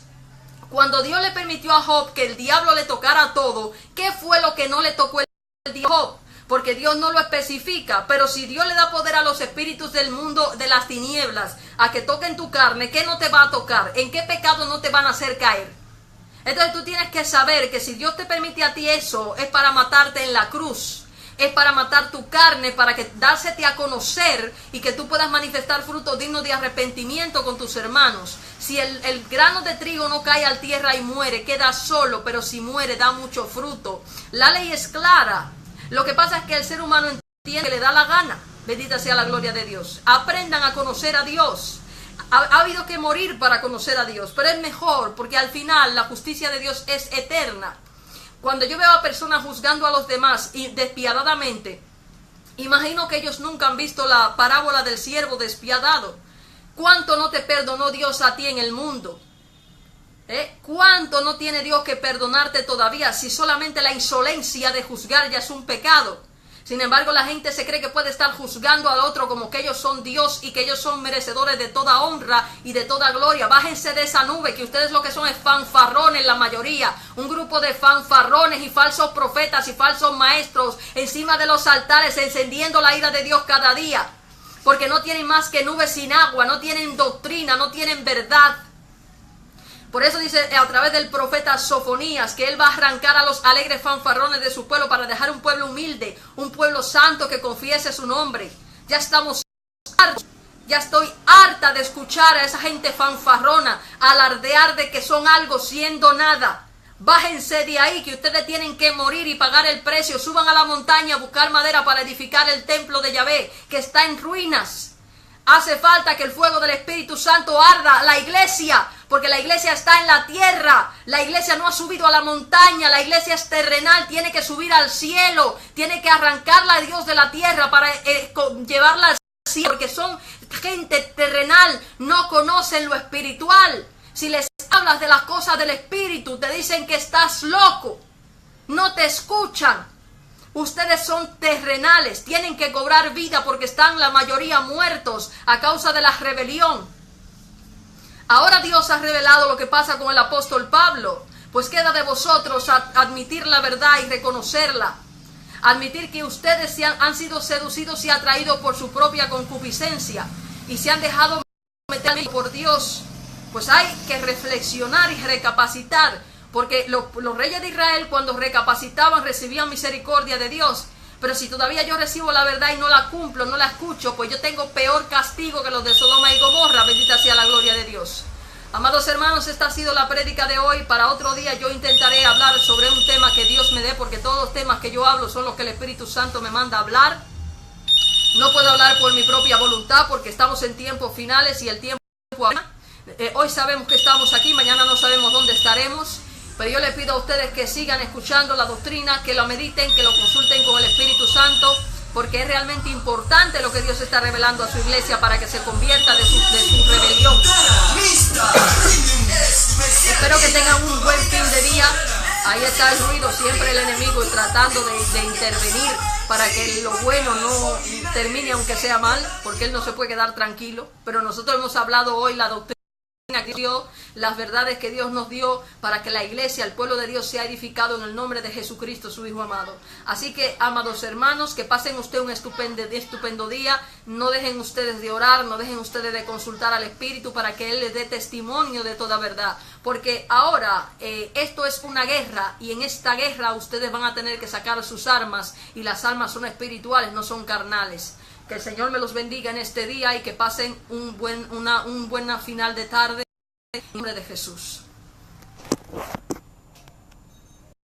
Cuando Dios le permitió a Job que el diablo le tocara todo, ¿qué fue lo que no le tocó el diablo a Job? Porque Dios no lo especifica, pero si Dios le da poder a los espíritus del mundo de las tinieblas a que toquen tu carne, ¿qué no te va a tocar? ¿En qué pecado no te van a hacer caer? Entonces tú tienes que saber que si Dios te permite a ti eso, es para matarte en la cruz. Es para matar tu carne, para que dársete a conocer y que tú puedas manifestar frutos dignos de arrepentimiento con tus hermanos. Si el grano de trigo no cae al tierra y muere, queda solo, pero si muere da mucho fruto. La ley es clara. Lo que pasa es que el ser humano entiende que le da la gana. Bendita sea la gloria de Dios. Aprendan a conocer a Dios. Ha habido que morir para conocer a Dios, pero es mejor porque al final la justicia de Dios es eterna. Cuando yo veo a personas juzgando a los demás y despiadadamente, imagino que ellos nunca han visto la parábola del siervo despiadado. ¿Cuánto no te perdonó Dios a ti en el mundo? ¿Cuánto no tiene Dios que perdonarte todavía si solamente la insolencia de juzgar ya es un pecado? Sin embargo, la gente se cree que puede estar juzgando al otro como que ellos son Dios y que ellos son merecedores de toda honra y de toda gloria. Bájense de esa nube, que ustedes lo que son es fanfarrones, la mayoría. Un grupo de fanfarrones y falsos profetas y falsos maestros encima de los altares, encendiendo la ira de Dios cada día. Porque no tienen más que nubes sin agua, no tienen doctrina, no tienen verdad. Por eso dice a través del profeta Sofonías que él va a arrancar a los alegres fanfarrones de su pueblo para dejar un pueblo humilde, un pueblo santo que confiese su nombre. Ya estamos hartos, ya estoy harta de escuchar a esa gente fanfarrona alardear de que son algo siendo nada. Bájense de ahí, que ustedes tienen que morir y pagar el precio. Suban a la montaña a buscar madera para edificar el templo de Yahvé, que está en ruinas. Hace falta que el fuego del Espíritu Santo arda la iglesia, porque la iglesia está en la tierra. La iglesia no ha subido a la montaña, la iglesia es terrenal, tiene que subir al cielo, tiene que arrancarla a Dios de la tierra para llevarla al cielo, porque son gente terrenal, no conocen lo espiritual. Si les hablas de las cosas del Espíritu, te dicen que estás loco, no te escuchan. Ustedes son terrenales, tienen que cobrar vida porque están la mayoría muertos a causa de la rebelión. Ahora Dios ha revelado lo que pasa con el apóstol Pablo, pues queda de vosotros admitir la verdad y reconocerla. Admitir que ustedes han sido seducidos y atraídos por su propia concupiscencia y se han dejado meter por Dios. Pues hay que reflexionar y recapacitar, porque los reyes de Israel, cuando recapacitaban, recibían misericordia de Dios. Pero si todavía yo recibo la verdad y no la cumplo, no la escucho, pues yo tengo peor castigo que los de Sodoma y Gomorra. Bendita sea la gloria de Dios. Amados hermanos, esta ha sido la prédica de hoy. Para otro día yo intentaré hablar sobre un tema que Dios me dé, porque todos los temas que yo hablo son los que el Espíritu Santo me manda a hablar. No puedo hablar por mi propia voluntad, porque estamos en tiempos finales y el tiempo... hoy sabemos que estamos aquí, mañana no sabemos dónde estaremos. Pero yo les pido a ustedes que sigan escuchando la doctrina, que lo mediten, que lo consulten con el Espíritu Santo, porque es realmente importante lo que Dios está revelando a su iglesia para que se convierta de su rebelión. Espero que tengan un buen fin de día. Ahí está el ruido, siempre el enemigo tratando de intervenir para que lo bueno no termine aunque sea mal, porque él no se puede quedar tranquilo. Pero nosotros hemos hablado hoy la doctrina que Dios, las verdades que Dios nos dio para que la iglesia, el pueblo de Dios, sea edificado en el nombre de Jesucristo, su Hijo amado. Así que, amados hermanos, que pasen ustedes un estupendo día. No dejen ustedes de orar, no dejen ustedes de consultar al Espíritu para que Él les dé testimonio de toda verdad. Porque ahora esto es una guerra, y en esta guerra ustedes van a tener que sacar sus armas, y las armas son espirituales, no son carnales. Que el Señor me los bendiga en este día y que pasen una buena final de tarde en nombre de Jesús.